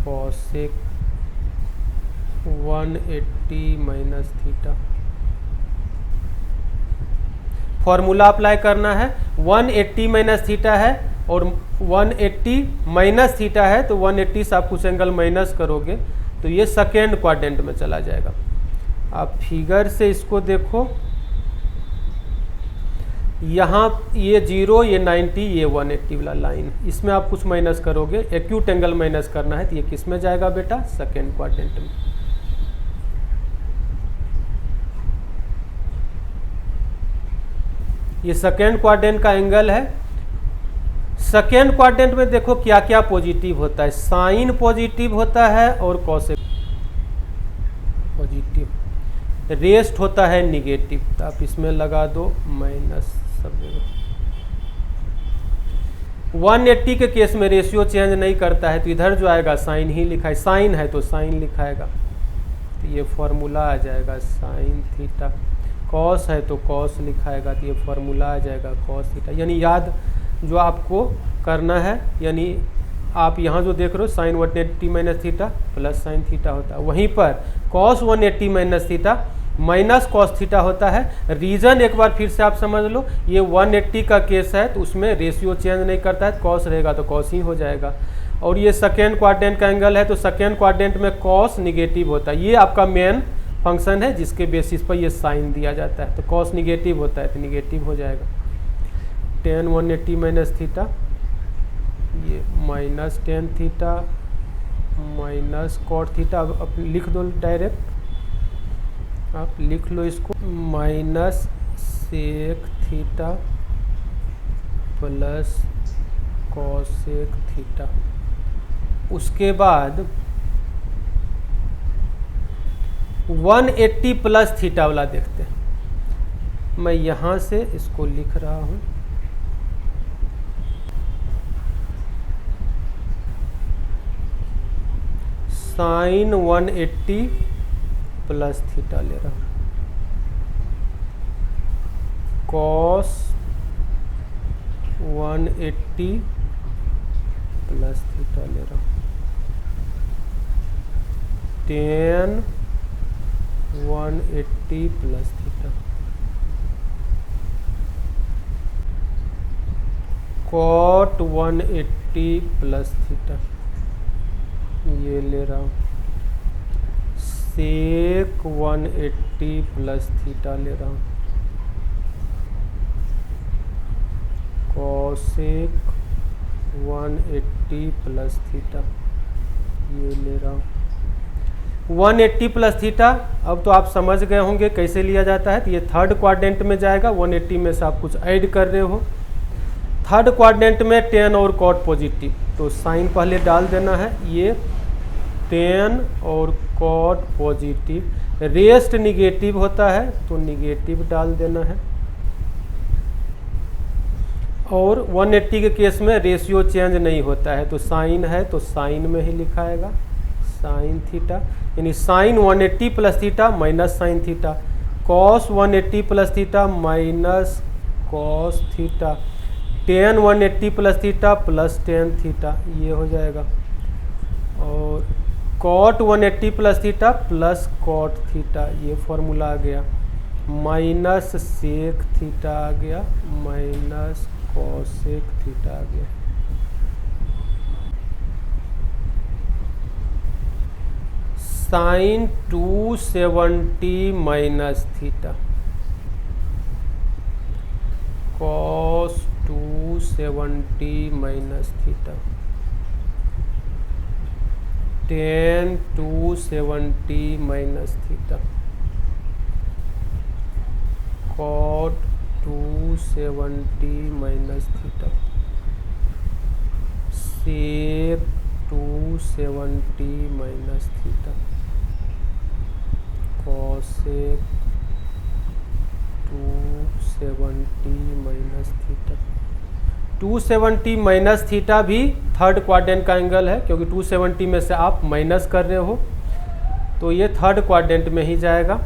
cosec 180 minus theta. Formula apply करना है, 180 माइनस थीटा है और 180 माइनस थीटा है, तो 180 से आप कुछ एंगल माइनस करोगे तो ये सेकेंड क्वाड्रेंट में चला जाएगा। आप फिगर से इसको देखो, यहाँ ये 0, ये 90, ये 180 वाला लाइन, इसमें आप कुछ माइनस करोगे, एक्यूट एंगल माइनस करना है, तो ये किस में जाएगा बेटा? सेकेंड क्वाड्रेंट में। ये सेकेंड क्वाड्रेंट का एंगल है। सेकेंड क्वाड्रेंट में देखो क्या क्या पॉजिटिव होता है, साइन पॉजिटिव होता है और कॉसेक पॉजिटिव, रेस्ट होता है निगेटिव, तो आप इसमें लगा दो माइनस सब जगह। 180 के केस में रेशियो चेंज नहीं करता है, तो इधर जो आएगा साइन ही लिखा है, साइन है तो साइन लिखाएगा, तो ये फॉर्मूला आ जाएगा साइन थीटा। कॉस है तो कॉस लिखाएगा, तो ये फॉर्मूला आ जाएगा कॉस थीटा। यानी याद जो आपको करना है, यानी आप यहाँ जो देख रहे हो sine 180 minus theta plus sine theta होता है, वहीं पर cos 180 minus theta minus cos theta होता है। रीजन एक बार फिर से आप समझ लो, ये 180 का केस है तो उसमें रेशियो चेंज नहीं करता है, कॉस रहेगा तो कॉस ही हो जाएगा। और ये सेकेंड क्वाड्रेंट का एंगल है, तो सेकेंड क्वाड्रेंट में कॉस निगेटिव होता है, ये आपका मेन फंक्शन है जिसके बेसिस पर ये साइन दिया जाता है, तो कॉस निगेटिव होता है तो निगेटिव हो जाएगा। tan 180 माइनस थीटा, ये minus tan theta minus cot theta. अब लिख दो डायरेक्ट, आप लिख लो इसको, minus sec theta plus cosec theta. उसके बाद 180 प्लस थीटा वाला देखते हैं। मैं यहाँ से इसको लिख रहा हूँ, साइन 180 प्लस थीटा ले रहा हूँ, कॉस 180 प्लस थीटा ले रहा हूँ, tan 180 plus theta, cot 180 plus theta ये ले रहा हूँ, सेक 180 प्लस थीटा ले रहा हूँ, कॉसेक 180 प्लस थीटा ये ले रहा हूँ। 180 प्लस थीटा अब तो आप समझ गए होंगे कैसे लिया जाता है, तो ये थर्ड क्वाड्रेंट में जाएगा। 180 में से आप कुछ ऐड कर रहे हो, थर्ड क्वाड्रेंट में tan और cot पॉजिटिव, तो साइन पहले डाल देना है, ये tan और cot पॉजिटिव, रेस्ट निगेटिव होता है तो निगेटिव डाल देना है। और 180 के केस में रेशियो चेंज नहीं होता है, तो साइन है तो साइन में ही लिखाएगा साइन थीटा, यानी sine 180 plus theta minus sine theta, cos 180 plus theta minus cos theta, tan 180 plus theta plus tan theta ये हो जाएगा, और cot 180 plus theta plus cot theta ये फॉर्मूला आ गया, माइनस सेक थीटा आ गया माइनस कॉसेक थीटा आ गया। Sine 270 minus theta, cos 270 minus theta, tan 270 minus theta, cot 270 minus theta, sec 270 minus theta, cosec 270 minus theta. 270 minus theta भी third quadrant का angle है, क्योंकि 270 में से आप माइनस कर रहे हो तो ये थर्ड क्वाड्रेंट में ही जाएगा।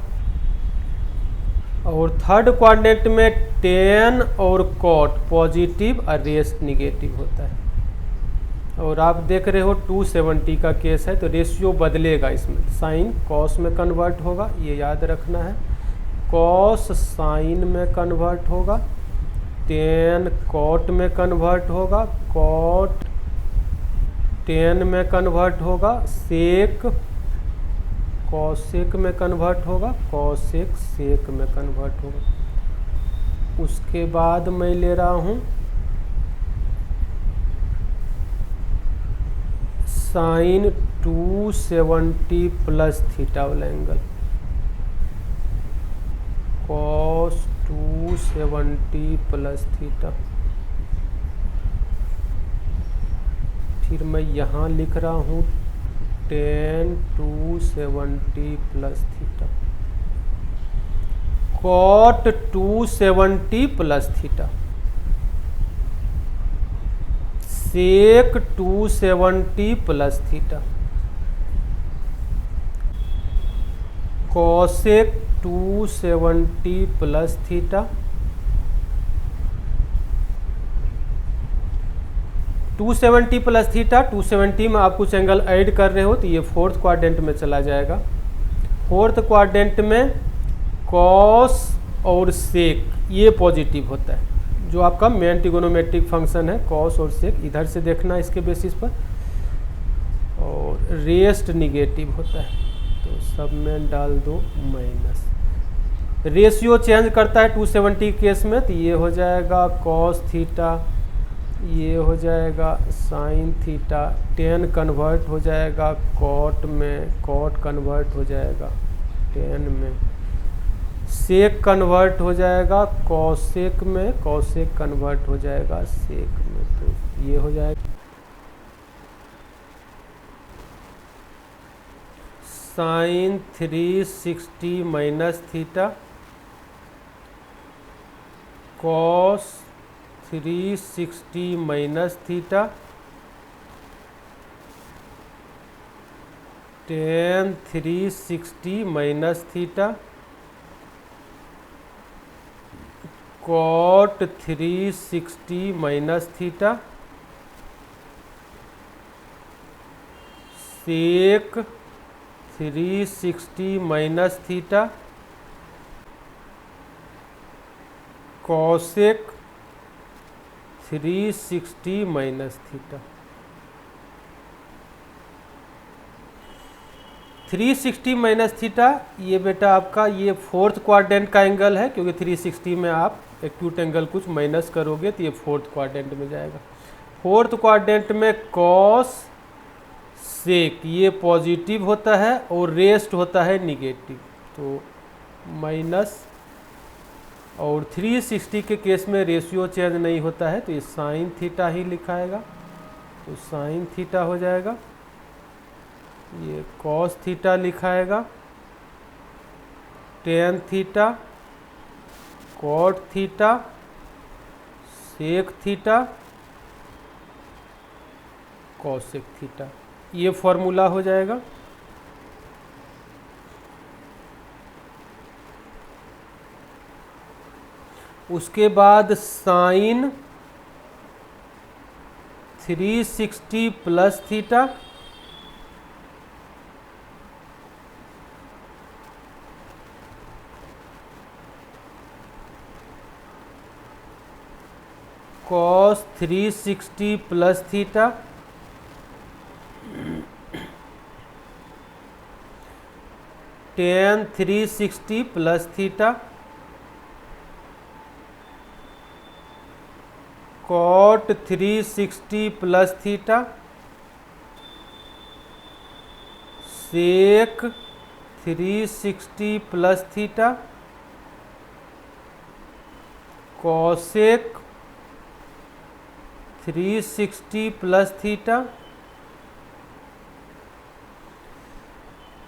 और थर्ड क्वाड्रेंट में tan और cot पॉजिटिव और रेस्ट निगेटिव होता है, और आप देख रहे हो 270 का केस है, तो रेशियो बदलेगा इसमें, साइन कॉस में कन्वर्ट होगा, ये याद रखना है। कॉस साइन में कन्वर्ट होगा, टेन कॉट में कन्वर्ट होगा, कॉट टेन में कन्वर्ट होगा, सेक कॉसेक में कन्वर्ट होगा, कॉसेक सेक में कन्वर्ट होगा। उसके बाद मैं ले रहा हूँ साइन 270 प्लस थीटा वाला एंगल, कॉस 270 प्लस थीटा। फिर मैं यहाँ लिख रहा हूँ tan 270 plus theta, cot 270 plus theta, sec 270 plus theta, cosec 270 plus theta, 270 plus theta. 270 में आप कुछ एंगल ऐड कर रहे हो तो ये फोर्थ क्वाड्रेंट में चला जाएगा। फोर्थ क्वाड्रेंट में कॉस और सेक ये पॉजिटिव होता है, जो आपका मेन ट्रिगोनोमेट्रिक फंक्शन है कॉस और सेक, इधर से देखना इसके बेसिस पर। और रेस्ट निगेटिव होता है, तो सब में डाल दो माइनस। रेशियो चेंज करता है 270 केस में, तो ये हो जाएगा कॉस थीटा, ये हो जाएगा साइन थीटा, टेन कन्वर्ट हो जाएगा कॉट में, कॉट कन्वर्ट हो जाएगा टेन में, सेक कन्वर्ट हो जाएगा कॉसेक में, कॉसेक कन्वर्ट हो जाएगा सेक में, तो ये हो जाएगा sine 360 minus theta, cos 360 minus theta, tan 360 minus theta, cot 360 minus theta, sec 360 minus theta, cosec 360 minus theta. 360 minus theta ये बेटा आपका ये फोर्थ क्वाड्रेंट का एंगल है, क्योंकि 360 में आप एक्यूट एंगल कुछ माइनस करोगे तो ये फोर्थ क्वाड्रेंट में जाएगा। फोर्थ क्वाड्रेंट में कॉस सेक ये पॉजिटिव होता है और रेस्ट होता है निगेटिव, तो माइनस। और 360 के केस में रेशियो चेंज नहीं होता है, तो ये साइन थीटा ही लिखाएगा, तो साइन थीटा हो जाएगा। ये कॉस थीटा लिखाएगा, tan theta, cot theta, sec theta, cosec theta, ये फॉर्मूला हो जाएगा। उसके बाद sine 360 plus theta, cos 360 plus theta, tan 360 plus theta, cot 360 plus theta, sec 360 plus theta, cosec 360 plus theta.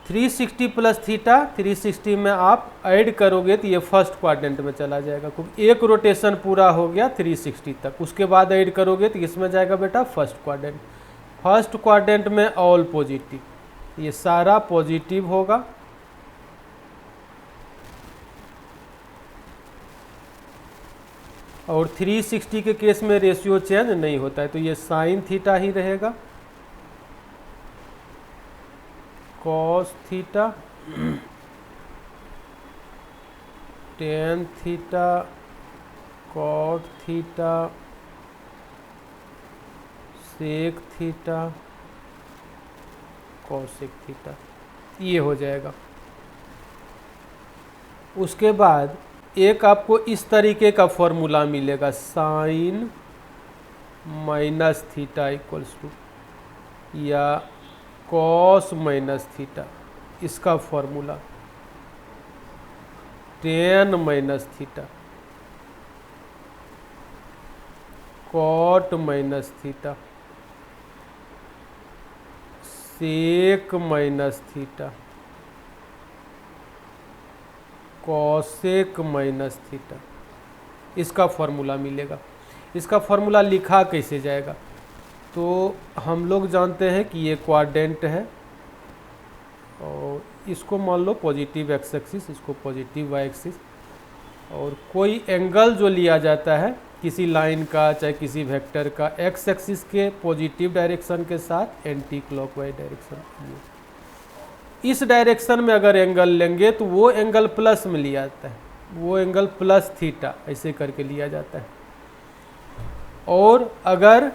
360 plus theta 360 में आप add करोगे तो ये फर्स्ट क्वाड्रेंट में चला जाएगा, क्योंकि एक रोटेशन पूरा हो गया 360 तक। उसके बाद ऐड करोगे तो इसमें जाएगा बेटा फर्स्ट क्वाड्रेंट। फर्स्ट क्वाड्रेंट में ऑल पॉजिटिव, ये सारा पॉजिटिव होगा। और 360 के केस में रेशियो चेंज नहीं होता है, तो ये साइन थीटा ही रहेगा, cos theta, tan theta, cot theta, sec theta, cosec theta, ये हो जाएगा। उसके बाद एक आपको इस तरीके का फॉर्मूला मिलेगा, sine minus theta equals to, या कॉस माइनस थीटा, इसका formula tan minus theta, cot minus theta, sec minus theta, cosec minus theta, इसका फॉर्मूला मिलेगा। इसका फॉर्मूला लिखा कैसे जाएगा, तो हम लोग जानते हैं कि ये क्वाड्रेंट है और इसको मान लो पॉजिटिव एक्स एक्सिस, इसको पॉजिटिव वाई एक्सिस, और कोई एंगल जो लिया जाता है किसी लाइन का चाहे किसी वेक्टर का एक्स एक्सिस के पॉजिटिव डायरेक्शन के साथ एंटी क्लॉकवाइज डायरेक्शन, इस डायरेक्शन में अगर एंगल लेंगे तो वो एंगल प्लस में लिया जाता है, वो एंगल प्लस थीटा ऐसे करके लिया जाता है। और अगर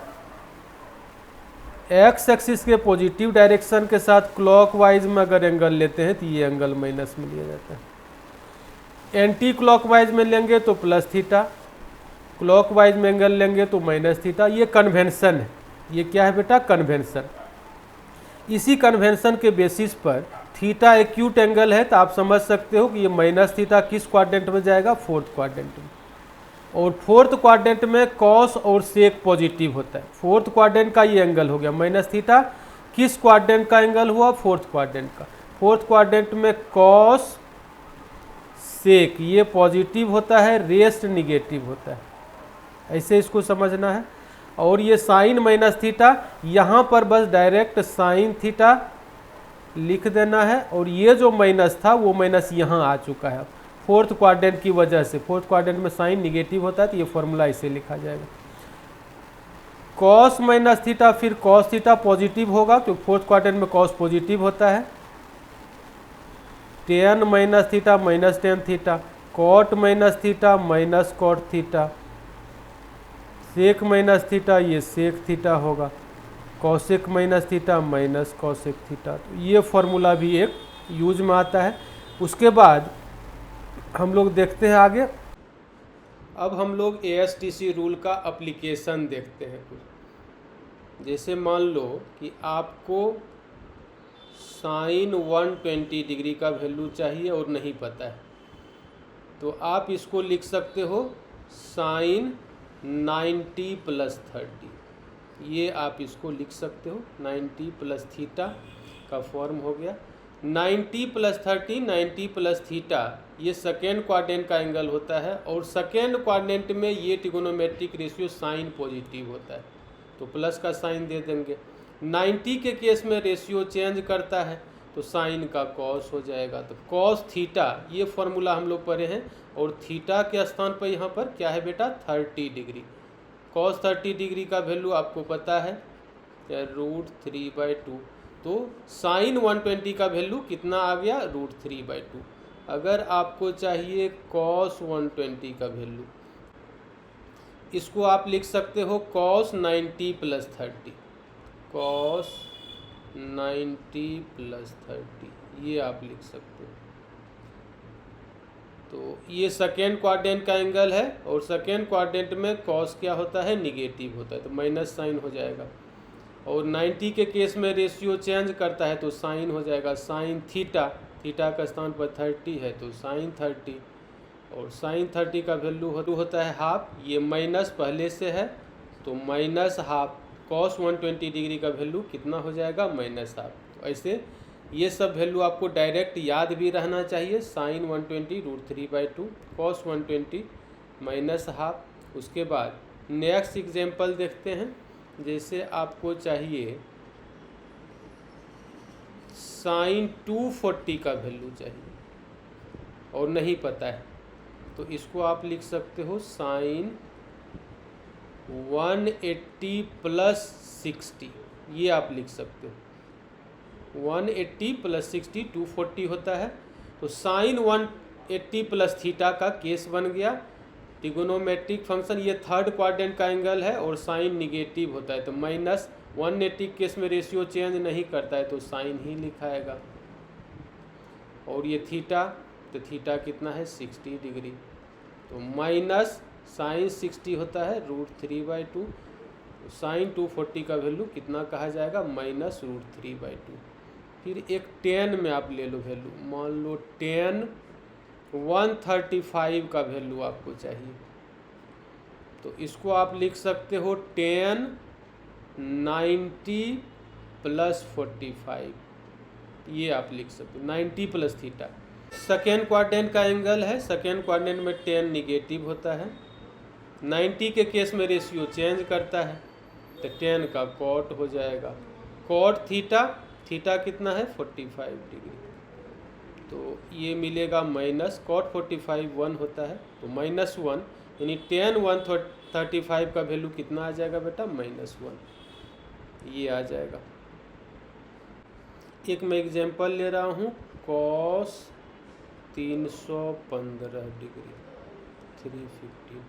एक्स एक्सिस के पॉजिटिव डायरेक्शन के साथ क्लॉकवाइज में अगर एंगल लेते हैं तो ये एंगल माइनस में लिया जाता है। एंटी क्लॉकवाइज में लेंगे तो प्लस थीटा, क्लॉकवाइज में एंगल लेंगे तो माइनस थीटा। ये कन्वेंशन है, ये क्या है बेटा, कन्वेंशन। इसी कन्वेंशन के बेसिस पर थीटा एक्यूट एंगल है तो आप समझ सकते हो कि ये माइनस थीटा किस क्वाड्रेंट में जाएगा, फोर्थ क्वाड्रेंट में। और फोर्थ क्वाड्रेंट में कॉस और सेक पॉजिटिव होता है। फोर्थ क्वाड्रेंट का ये एंगल हो गया माइनस थीटा, किस क्वाड्रेंट का एंगल हुआ, फोर्थ क्वाड्रेंट का। फोर्थ क्वाड्रेंट में कॉस सेक ये पॉजिटिव होता है, रेस्ट निगेटिव होता है, ऐसे इसको समझना है। और ये साइन माइनस थीटा, यहाँ पर बस डायरेक्ट साइन थीटा लिख देना है, और ये जो माइनस था वो माइनस यहाँ आ चुका है फोर्थ क्वाड्रेंट की वजह से। फोर्थ क्वाड्रेंट में साइन निगेटिव होता है तो ये फॉर्मूला इसे लिखा जाएगा, कॉस माइनस थीटा, फिर कॉस थीटा पॉजिटिव होगा क्योंकि फोर्थ क्वाड्रेंट में कॉस पॉजिटिव होता है, tan minus theta minus tan theta, cot minus theta minus cot theta, sec minus theta ये सेक थीटा होगा, cosec minus theta minus cosec theta. तो ये फॉर्मूला भी एक यूज में आता है। उसके बाद हम लोग देखते हैं आगे। अब हम लोग ASTC रूल का एप्लीकेशन देखते हैं कुछ। जैसे मान लो कि आपको साइन 120 डिग्री का वैल्यू चाहिए और नहीं पता है, तो आप इसको लिख सकते हो साइन 90 प्लस 30, ये आप इसको लिख सकते हो। 90 प्लस थीटा का फॉर्म हो गया, 90 प्लस 30, 90 प्लस थीटा ये सेकेंड क्वाड्रेंट का एंगल होता है, और सेकेंड क्वाड्रेंट में ये ट्रिगोनोमेट्रिक रेशियो साइन पॉजिटिव होता है तो प्लस का साइन दे देंगे। 90 के केस में रेशियो चेंज करता है तो साइन का कॉस हो जाएगा, तो कॉस थीटा ये फॉर्मूला हम लोग पढ़े हैं। और थीटा के स्थान पर यहाँ पर क्या है बेटा, 30 डिग्री। कॉस 30 डिग्री का वैल्यू आपको पता है √3/2, तो साइन 120 का वैल्यू कितना आ गया, √3/2। अगर आपको चाहिए कॉस 120 का वैल्यू, इसको आप लिख सकते हो कॉस 90 प्लस 30, कॉस 90 प्लस 30 ये आप लिख सकते हो। तो ये सेकेंड क्वाड्रेंट का एंगल है, और सेकेंड क्वाड्रेंट में कॉस क्या होता है, निगेटिव होता है, तो माइनस साइन हो जाएगा। और 90 के केस में रेशियो चेंज करता है तो साइन हो जाएगा साइन थीटा, थीटा का स्थान पर 30 है तो साइन 30, और साइन 30 का वैल्यू होता है हाफ, ये माइनस पहले से है तो माइनस हाफ। कॉस 120 डिग्री का वैल्यू कितना हो जाएगा, माइनस हाफ। तो ऐसे ये सब वैल्यू आपको डायरेक्ट याद भी रहना चाहिए, साइन 120 √3/2, कॉस 120 माइनस हाफ। उसके बाद नेक्स्ट एग्जाम्पल देखते हैं। जैसे आपको चाहिए साइन 240 का वैल्यू चाहिए और नहीं पता है, तो इसको आप लिख सकते हो साइन 180 प्लस 60, ये आप लिख सकते हो। 180 प्लस 60 240 होता है। तो साइन 180 प्लस थीटा का केस बन गया। ट्रिगोनोमेट्रिक फंक्शन, ये थर्ड क्वाड्रेंट का एंगल है और साइन निगेटिव होता है, तो माइनस 180 केस में रेशियो चेंज नहीं करता है तो साइन ही लिखाएगा। और ये थीटा, तो थीटा कितना है 60 डिग्री, तो माइनस साइन 60 होता है √3/2। साइन 240 का वैल्यू कितना कहा जाएगा, माइनस √3/2। फिर एक tan में आप ले लो वैल्यू, मान लो tan 135 का वैल्यू आपको चाहिए, तो इसको आप लिख सकते हो tan 90 प्लस 45, ये आप लिख सकते हो 90 प्लस थीटा। सेकेंड क्वाड्रेंट का एंगल है, सेकेंड क्वाड्रेंट में tan निगेटिव होता है, 90 के केस में रेशियो चेंज करता है, तो tan का cot हो जाएगा, cot थीटा, थीटा कितना है 45 डिग्री, तो ये मिलेगा माइनस cot 45 1 होता है, तो -1, यानी tan 135 का वैल्यू कितना आ जाएगा बेटा, -1, ये आ जाएगा। एक मैं एग्जांपल ले रहा हूँ, cos 315 डिग्री 315,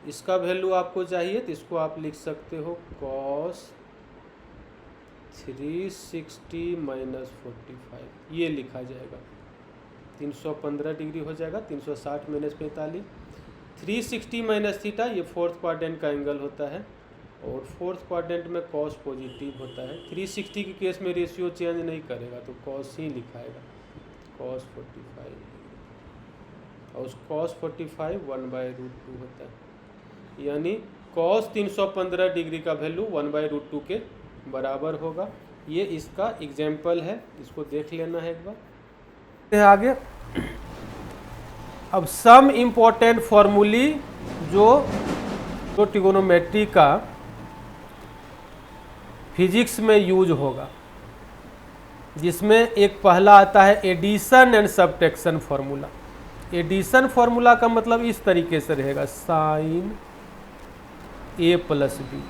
इसका वैल्यू आपको चाहिए तो इसको आप लिख सकते हो cos 360 माइनस 45, ये लिखा जाएगा, 315 डिग्री हो जाएगा, 360 माइनस 45, 360 माइनस थीटा, ये फोर्थ क्वाड्रेंट का एंगल होता है और फोर्थ क्वाड्रेंट में cos पॉजिटिव होता है। 360 के केस में रेशियो चेंज नहीं करेगा तो cos ही लिखाएगा, cos 45 डिग्री, और उस cos 45 1/√2 होता है, यानी cos 315 डिग्री का वैल्यू 1/√2 के बराबर होगा। ये इसका एग्जाम्पल है, इसको देख लेना है एक बार। आगे अब सम इम्पोर्टेंट फॉर्मूली जो ट्रिगोनोमेट्री का फिजिक्स में यूज होगा, जिसमें एक पहला आता है addition and subtraction formula. Addition formula का मतलब इस तरीके से रहेगा, sine a plus B,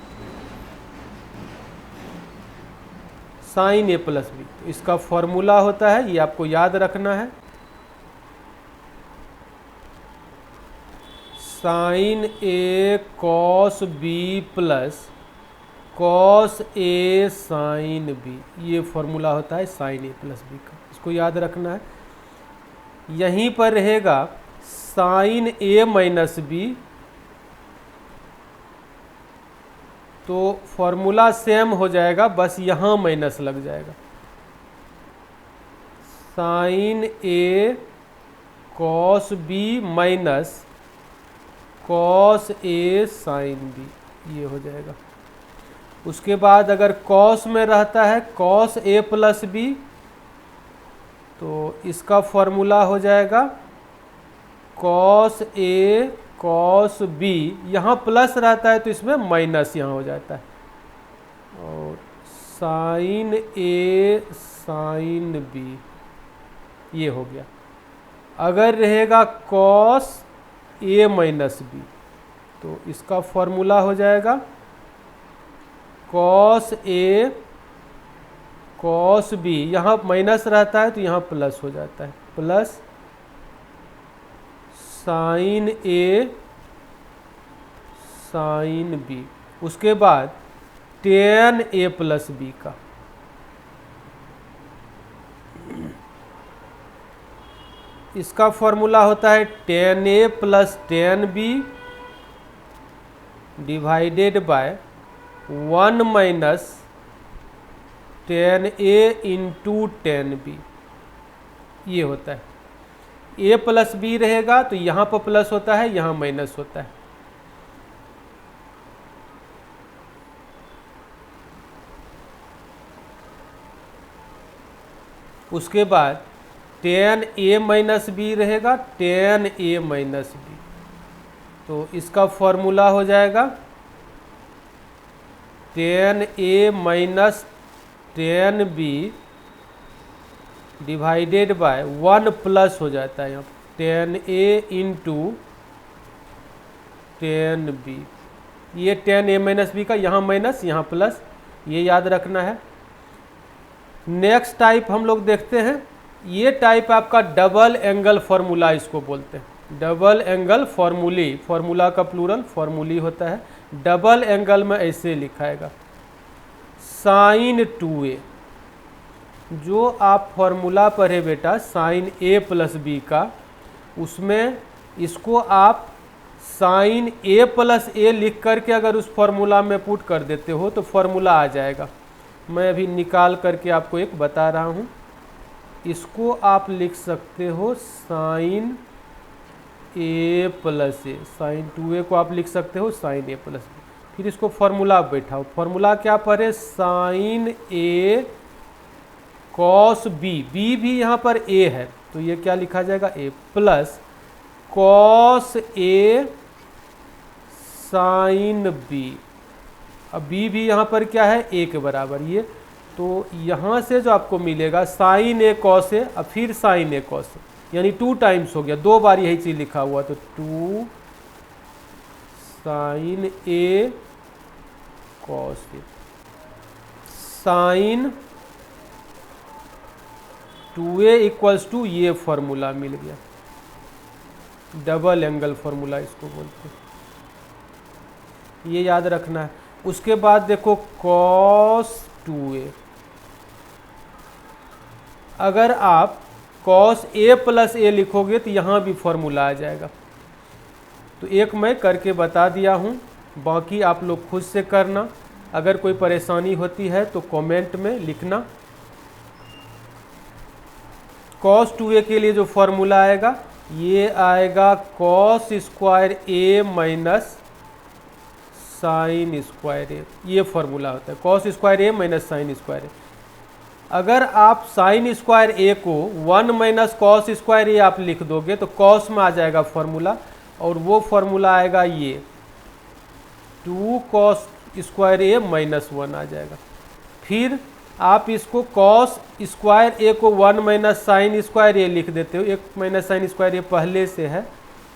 sine a plus B, तो इसका फॉर्मूला होता है, ये आपको याद रखना है, sine a cos b plus cos a sine b, ये फॉर्मूला होता है साइन a प्लस बी का, इसको याद रखना है। यहीं पर रहेगा साइन a माइनस बी, तो फॉर्मूला सेम हो जाएगा, बस यहाँ माइनस लग जाएगा, sine a cos b minus cos a sine b, ये हो जाएगा। उसके बाद अगर कॉस में रहता है कॉस a प्लस बी, तो इसका फॉर्मूला हो जाएगा कॉस a कॉस b, यहाँ प्लस रहता है तो इसमें माइनस यहाँ हो जाता है, और साइन a साइन b, ये हो गया। अगर रहेगा कॉस a माइनस b, तो इसका फॉर्मूला हो जाएगा कॉस a कॉस b, यहाँ माइनस रहता है तो यहाँ प्लस हो जाता है, plus sine a sine b, उसके बाद tan a प्लस b का, इसका फॉर्मूला होता है tan a plus tan b divided by 1 minus tan a into tan b, ये होता है। a प्लस b रहेगा तो यहाँ पर प्लस होता है, यहाँ माइनस होता है। उसके बाद tan a माइनस b रहेगा, tan a माइनस b, तो इसका फॉर्मूला हो जाएगा tan a minus tan b divided by 1 plus हो जाता है यहाँ tan a into tan b, ये tan a माइनस बी का, यहाँ माइनस यहाँ प्लस, ये याद रखना है। नेक्स्ट टाइप हम लोग देखते हैं, ये टाइप आपका डबल एंगल फॉर्मूला इसको बोलते हैं। डबल एंगल फॉर्मूली, फॉर्मूला का प्लूरल फॉर्मूली होता है। डबल एंगल में ऐसे लिखाएगा साइन 2a, जो आप फॉर्मूला पढ़े बेटा साइन a प्लस बी का, उसमें इसको आप साइन a प्लस ए लिख करके अगर उस फॉर्मूला में पुट कर देते हो तो फॉर्मूला आ जाएगा। मैं अभी निकाल करके आपको एक बता रहा हूँ। इसको आप लिख सकते हो sine a plus A, sine 2a को आप लिख सकते हो साइन a प्लस बी। फिर इसको फॉर्मूला आप बैठाओ। फॉर्मूला क्या पढ़े, sine a cos B, B भी यहाँ पर a है तो ये क्या लिखा जाएगा a plus cos a sine B. अब बी भी यहाँ पर क्या है a के बराबर, ये तो यहाँ से जो आपको मिलेगा साइन a कॉस a, अब फिर साइन a कॉस a, यानी 2 टाइम्स हो गया, 2 बार यही चीज लिखा हुआ, तो 2 sine a cos a, sine 2a equals to ये फॉर्मूला मिल गया। डबल एंगल फॉर्मूला इसको बोलते हैं, ये याद रखना है। उसके बाद देखो कॉस 2a, अगर आप कॉस a प्लस ए लिखोगे तो यहाँ भी फॉर्मूला आ जाएगा। तो एक मैं करके बता दिया हूँ, बाकी आप लोग खुद से करना। अगर कोई परेशानी होती है तो कमेंट में लिखना। कॉस 2a के लिए जो फॉर्मूला आएगा ये आएगा cos square a minus sine square A, ये फॉर्मूला होता है cos square A minus sine square A. अगर आप साइन स्क्वायर ए को 1 माइनस कॉस स्क्वायर ए आप लिख दोगे तो कॉस में आ जाएगा फॉर्मूला, और वो फॉर्मूला आएगा ये 2 कॉस स्क्वायर ए माइनस 1 आ जाएगा। फिर आप इसको कॉस स्क्वायर ए को 1 माइनस साइन स्क्वायर ए लिख देते हो, 1 माइनस साइन स्क्वायर ए पहले से है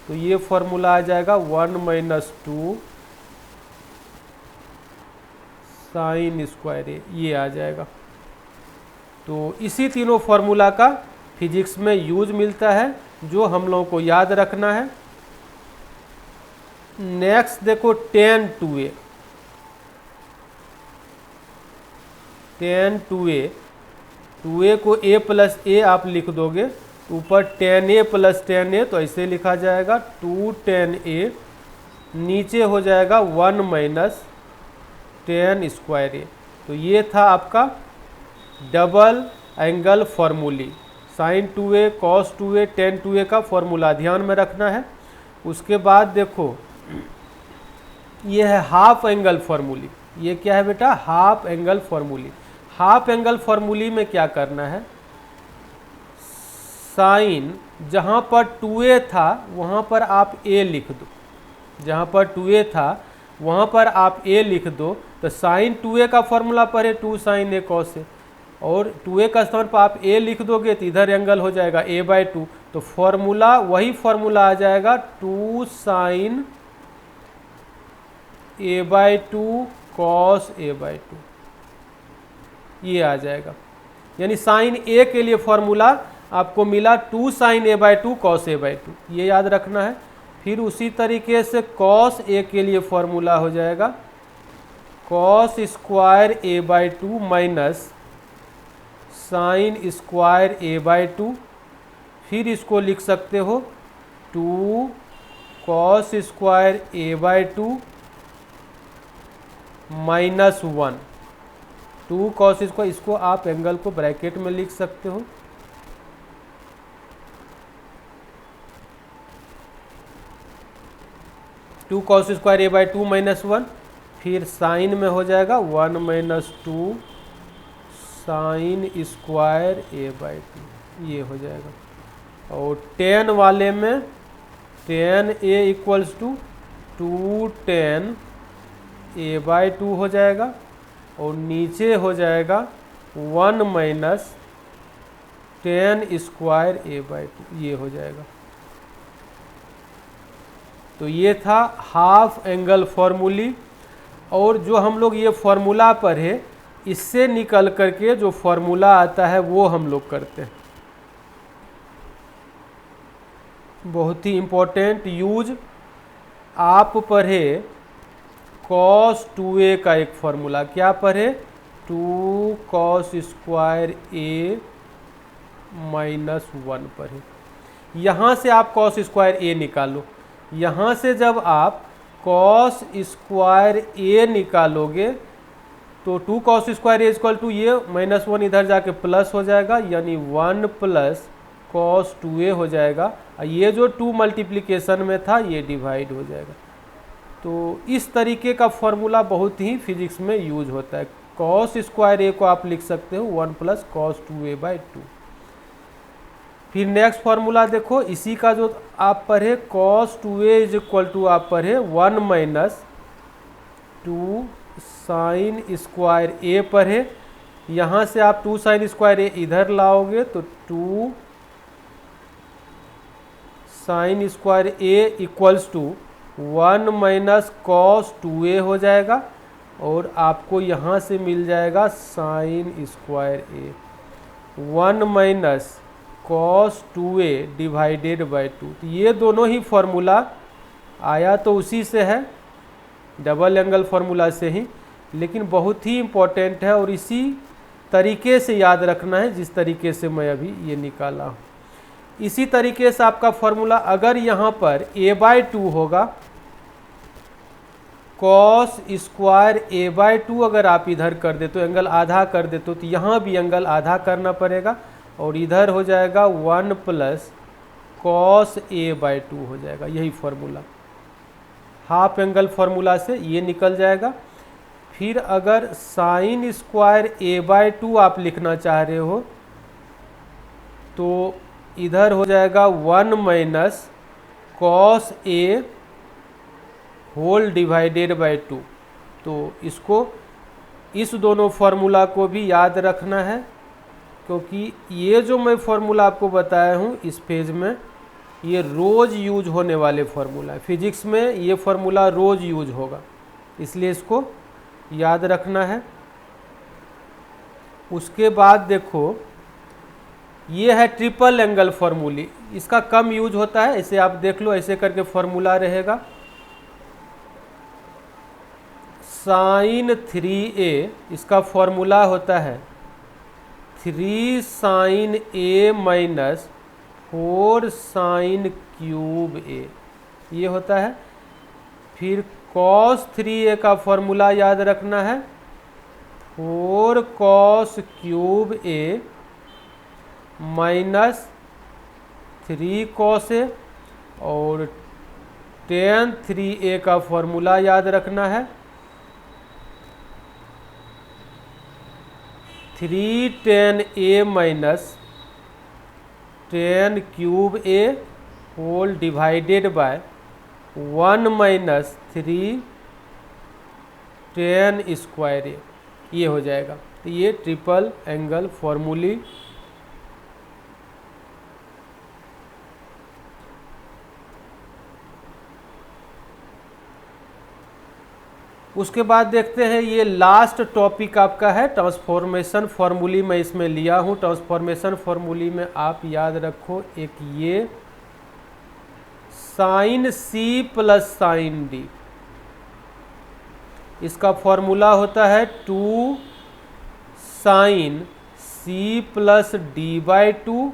तो ये फॉर्मूला आ जाएगा 1 माइनस 2 साइन स्क्वायर ए, ये आ जाएगा। तो इसी तीनों फॉर्मूला का फिजिक्स में यूज मिलता है, जो हम लोगों को याद रखना है। नेक्स्ट देखो tan 2a, tan 2a, 2a को a प्लस ए आप लिख दोगे, ऊपर tan a plus tan a तो ऐसे लिखा जाएगा 2 tan a, नीचे हो जाएगा 1 माइनस tan स्क्वायर ए। तो ये था आपका double angle formulae, sine 2a cos 2a tan 2a का फॉर्मूला ध्यान में रखना है। उसके बाद देखो ये है हाफ एंगल फॉर्मूली। ये क्या है बेटा, half angle formulae. Half angle formulae में क्या करना है, साइन जहाँ पर 2a था वहाँ पर आप a लिख दो, जहाँ पर 2a था वहाँ पर आप a लिख दो। तो साइन 2a का फॉर्मूला पढ़े 2 साइन a कॉस a, और 2a का स्थान पर आप a लिख दोगे तो इधर एंगल हो जाएगा a/2, तो फॉर्मूला वही फॉर्मूला आ जाएगा 2 साइन a/2 कॉस a/2, ये आ जाएगा। यानी साइन a के लिए फॉर्मूला आपको मिला 2 साइन a/2 कॉस a/2, ये याद रखना है। फिर उसी तरीके से कॉस a के लिए फॉर्मूला हो जाएगा cos square a/2 minus sine square a/2। फिर इसको लिख सकते हो 2 cos square a/2 minus 1, 2 cos square, इसको आप एंगल को ब्रैकेट में लिख सकते हो। To cos square a/2 minus 1, फिर साइन में हो जाएगा 1 माइनस 2 साइन स्क्वायर a/2, ये हो जाएगा। और tan वाले में tan a equals to 2 tan a/2 हो जाएगा, और नीचे हो जाएगा 1 माइनस tan स्क्वायर a/2, ये हो जाएगा। तो ये था हाफ एंगल फॉर्मूली और जो हम लोग ये फॉर्मूला पढ़े इससे निकल करके जो फॉर्मूला आता है वो हम लोग करते हैं। बहुत ही इम्पोर्टेंट यूज, आप पढ़े cos 2a का एक फॉर्मूला, क्या पढ़े, 2 cos स्क्वायर a माइनस 1 पढ़े। यहाँ से आप cos स्क्वायर a निकालो, यहाँ से जब आप cos स्क्वायर a निकालोगे तो 2 cos square a equal to ये -1 इधर जाके प्लस हो जाएगा, यानी 1 प्लस cos 2a हो जाएगा। ये जो 2 मल्टीप्लिकेशन में था ये डिवाइड हो जाएगा। तो इस तरीके का फॉर्मूला बहुत ही फिजिक्स में यूज होता है। cos स्क्वायर a को आप लिख सकते हो 1 प्लस cos 2a/2। फिर नेक्स्ट फार्मूला देखो, इसी का जो आप पढ़े cos 2a is equal to आप पढ़े 1 माइनस 2 साइन स्क्वायर a पढ़े। यहाँ से आप 2 साइन स्क्वायर a इधर लाओगे तो 2 sine square a equals to 1 minus cos 2a हो जाएगा, और आपको यहाँ से मिल जाएगा sine square a 1 minus cos 2a divided by 2। तो ये दोनों ही फॉर्मूला आया तो उसी से है, डबल एंगल फार्मूला से ही, लेकिन बहुत ही इम्पोर्टेंट है और इसी तरीके से याद रखना है जिस तरीके से मैं अभी ये निकाला हूँ। इसी तरीके से आपका फॉर्मूला अगर यहाँ पर a/2 होगा, कॉस स्क्वायर a/2 अगर आप इधर कर दे तो एंगल आधा कर दे तो यहाँ भी एंगल आधा करना पड़ेगा, और इधर हो जाएगा 1 प्लस कॉस a/2 हो जाएगा। यही फॉर्मूला हाफ एंगल फार्मूला से ये निकल जाएगा। फिर अगर साइन स्क्वायर a/2 आप लिखना चाह रहे हो तो इधर हो जाएगा 1 minus cos a whole divided by 2। तो इसको, इस दोनों फार्मूला को भी याद रखना है, क्योंकि ये जो मैं फार्मूला आपको बताया हूँ इस पेज में ये रोज़ यूज होने वाले फार्मूला है। फिजिक्स में ये फार्मूला रोज़ यूज होगा, इसलिए इसको याद रखना है। उसके बाद देखो ये है ट्रिपल एंगल फार्मूली, इसका कम यूज होता है, इसे आप देख लो, ऐसे करके फार्मूला रहेगा साइन 3a, इसका फॉर्मूला होता है 3 sine a minus 4 sine cube a, ये होता है। फिर cos 3a का फॉर्मूला याद रखना है 4 cos cube a minus 3 cos a, और tan 3a का फॉर्मूला याद रखना है 3 tan a minus tan cube a whole divided by 1 minus 3 tan square a, ये हो जाएगा। तो ये ट्रिपल एंगल फार्मूली। उसके बाद देखते हैं, ये लास्ट टॉपिक आपका है ट्रांसफॉर्मेशन फार्मूली। मैं इसमें लिया हूँ ट्रांसफॉर्मेशन फार्मूली में आप याद रखो एक ये sine c plus sine d, इसका फॉर्मूला होता है 2 sine c plus d/2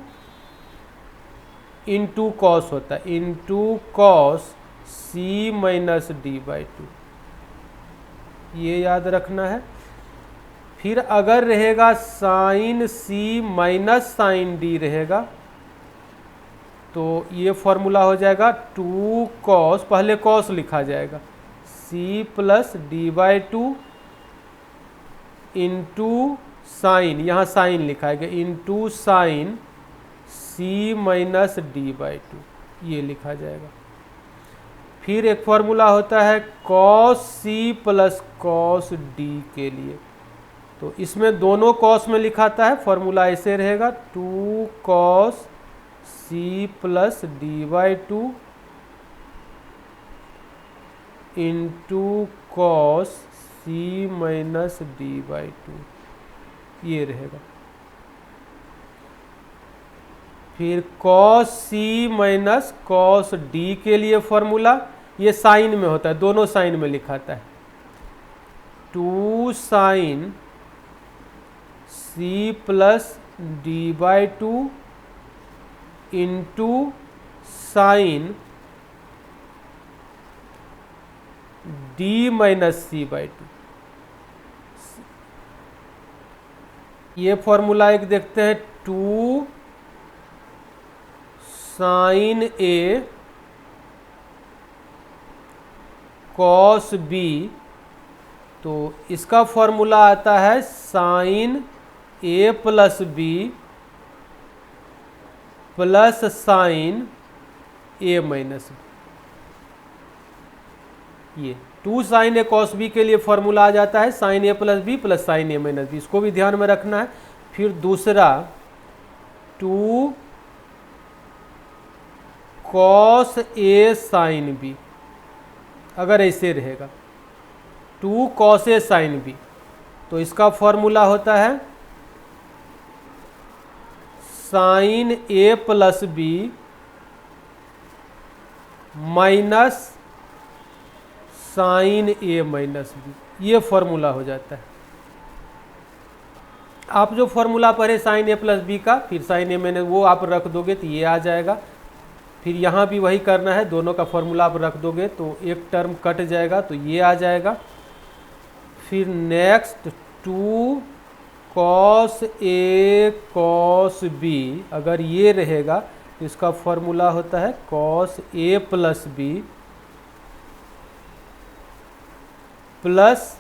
into cos होता है, into cos c minus d/2, ये याद रखना है। फिर अगर रहेगा sine c minus sine d रहेगा तो ये फॉर्मूला हो जाएगा 2 कॉस, पहले कॉस लिखा जाएगा c plus d/2 into sine, यहाँ साइन लिखा है into sine c minus d/2, ये लिखा जाएगा। फिर एक फार्मूला होता है cos c plus cos d के लिए, तो इसमें दोनों cos में लिखाता है, फार्मूला ऐसे रहेगा 2 cos c plus d/2 into cos C minus D by two, ये रहेगा। फिर cos C minus cos D के लिए फॉर्मूला, ये साइन में होता है, दोनों साइन में लिखाता है, 2 sine C plus D by two into sine D minus C by two. ये फॉर्मूला एक देखते हैं, 2 साइन ए कॉस बी, तो इसका फॉर्मूला आता है साइन ए प्लस बी प्लस साइन ए माइनस बी। ये 2 साइन ए कॉस बी के लिए फॉर्मूला आ जाता है साइन ए प्लस बी प्लस साइन ए माइनस बी, इसको भी ध्यान में रखना है। फिर दूसरा 2 कॉस ए साइन बी, अगर ऐसे रहेगा 2 कॉस ए साइन बी, तो इसका फॉर्मूला होता है साइन ए प्लस बी माइनस साइन ए माइनस बी, ये फॉर्मूला हो जाता है। आप जो फॉर्मूला पढ़े साइन ए प्लस बी का, फिर साइन ए माइनस, वो आप रख दोगे तो ये आ जाएगा। फिर यहाँ भी वही करना है, दोनों का फॉर्मूला आप रख दोगे तो एक टर्म कट जाएगा, तो ये आ जाएगा। फिर next 2 cos A cos B, अगर ये रहेगा तो इसका फॉर्मूला होता है cos A plus B plus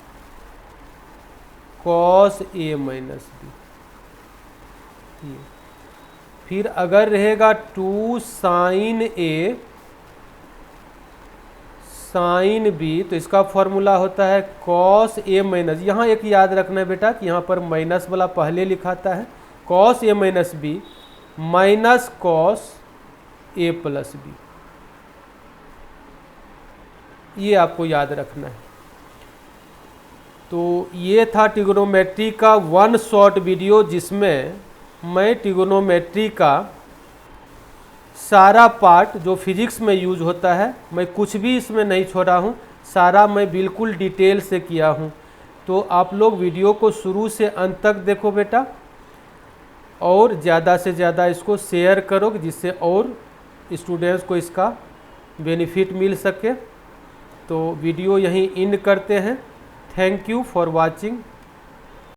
cos A minus B. फिर अगर रहेगा 2 साइन ए साइन बी, तो इसका फॉर्मूला होता है कॉस ए माइनस, यहाँ एक याद रखना है बेटा कि यहाँ पर माइनस वाला पहले लिखाता है, cos A minus B minus cos A plus B, ये आपको याद रखना है। तो ये था ट्रिग्नोमेट्री का 1 शॉर्ट वीडियो, जिसमें मैं ट्रिग्नोमेट्री का सारा पार्ट जो फिजिक्स में यूज होता है, मैं कुछ भी इसमें नहीं छोड़ा हूँ, सारा मैं बिल्कुल डिटेल से किया हूँ। तो आप लोग वीडियो को शुरू से अंत तक देखो बेटा, और ज़्यादा से ज़्यादा इसको शेयर करो, जिससे और स्टूडेंट्स को इसका बेनिफिट मिल सके। तो वीडियो यहीं एंड करते हैं। Thank you for watching.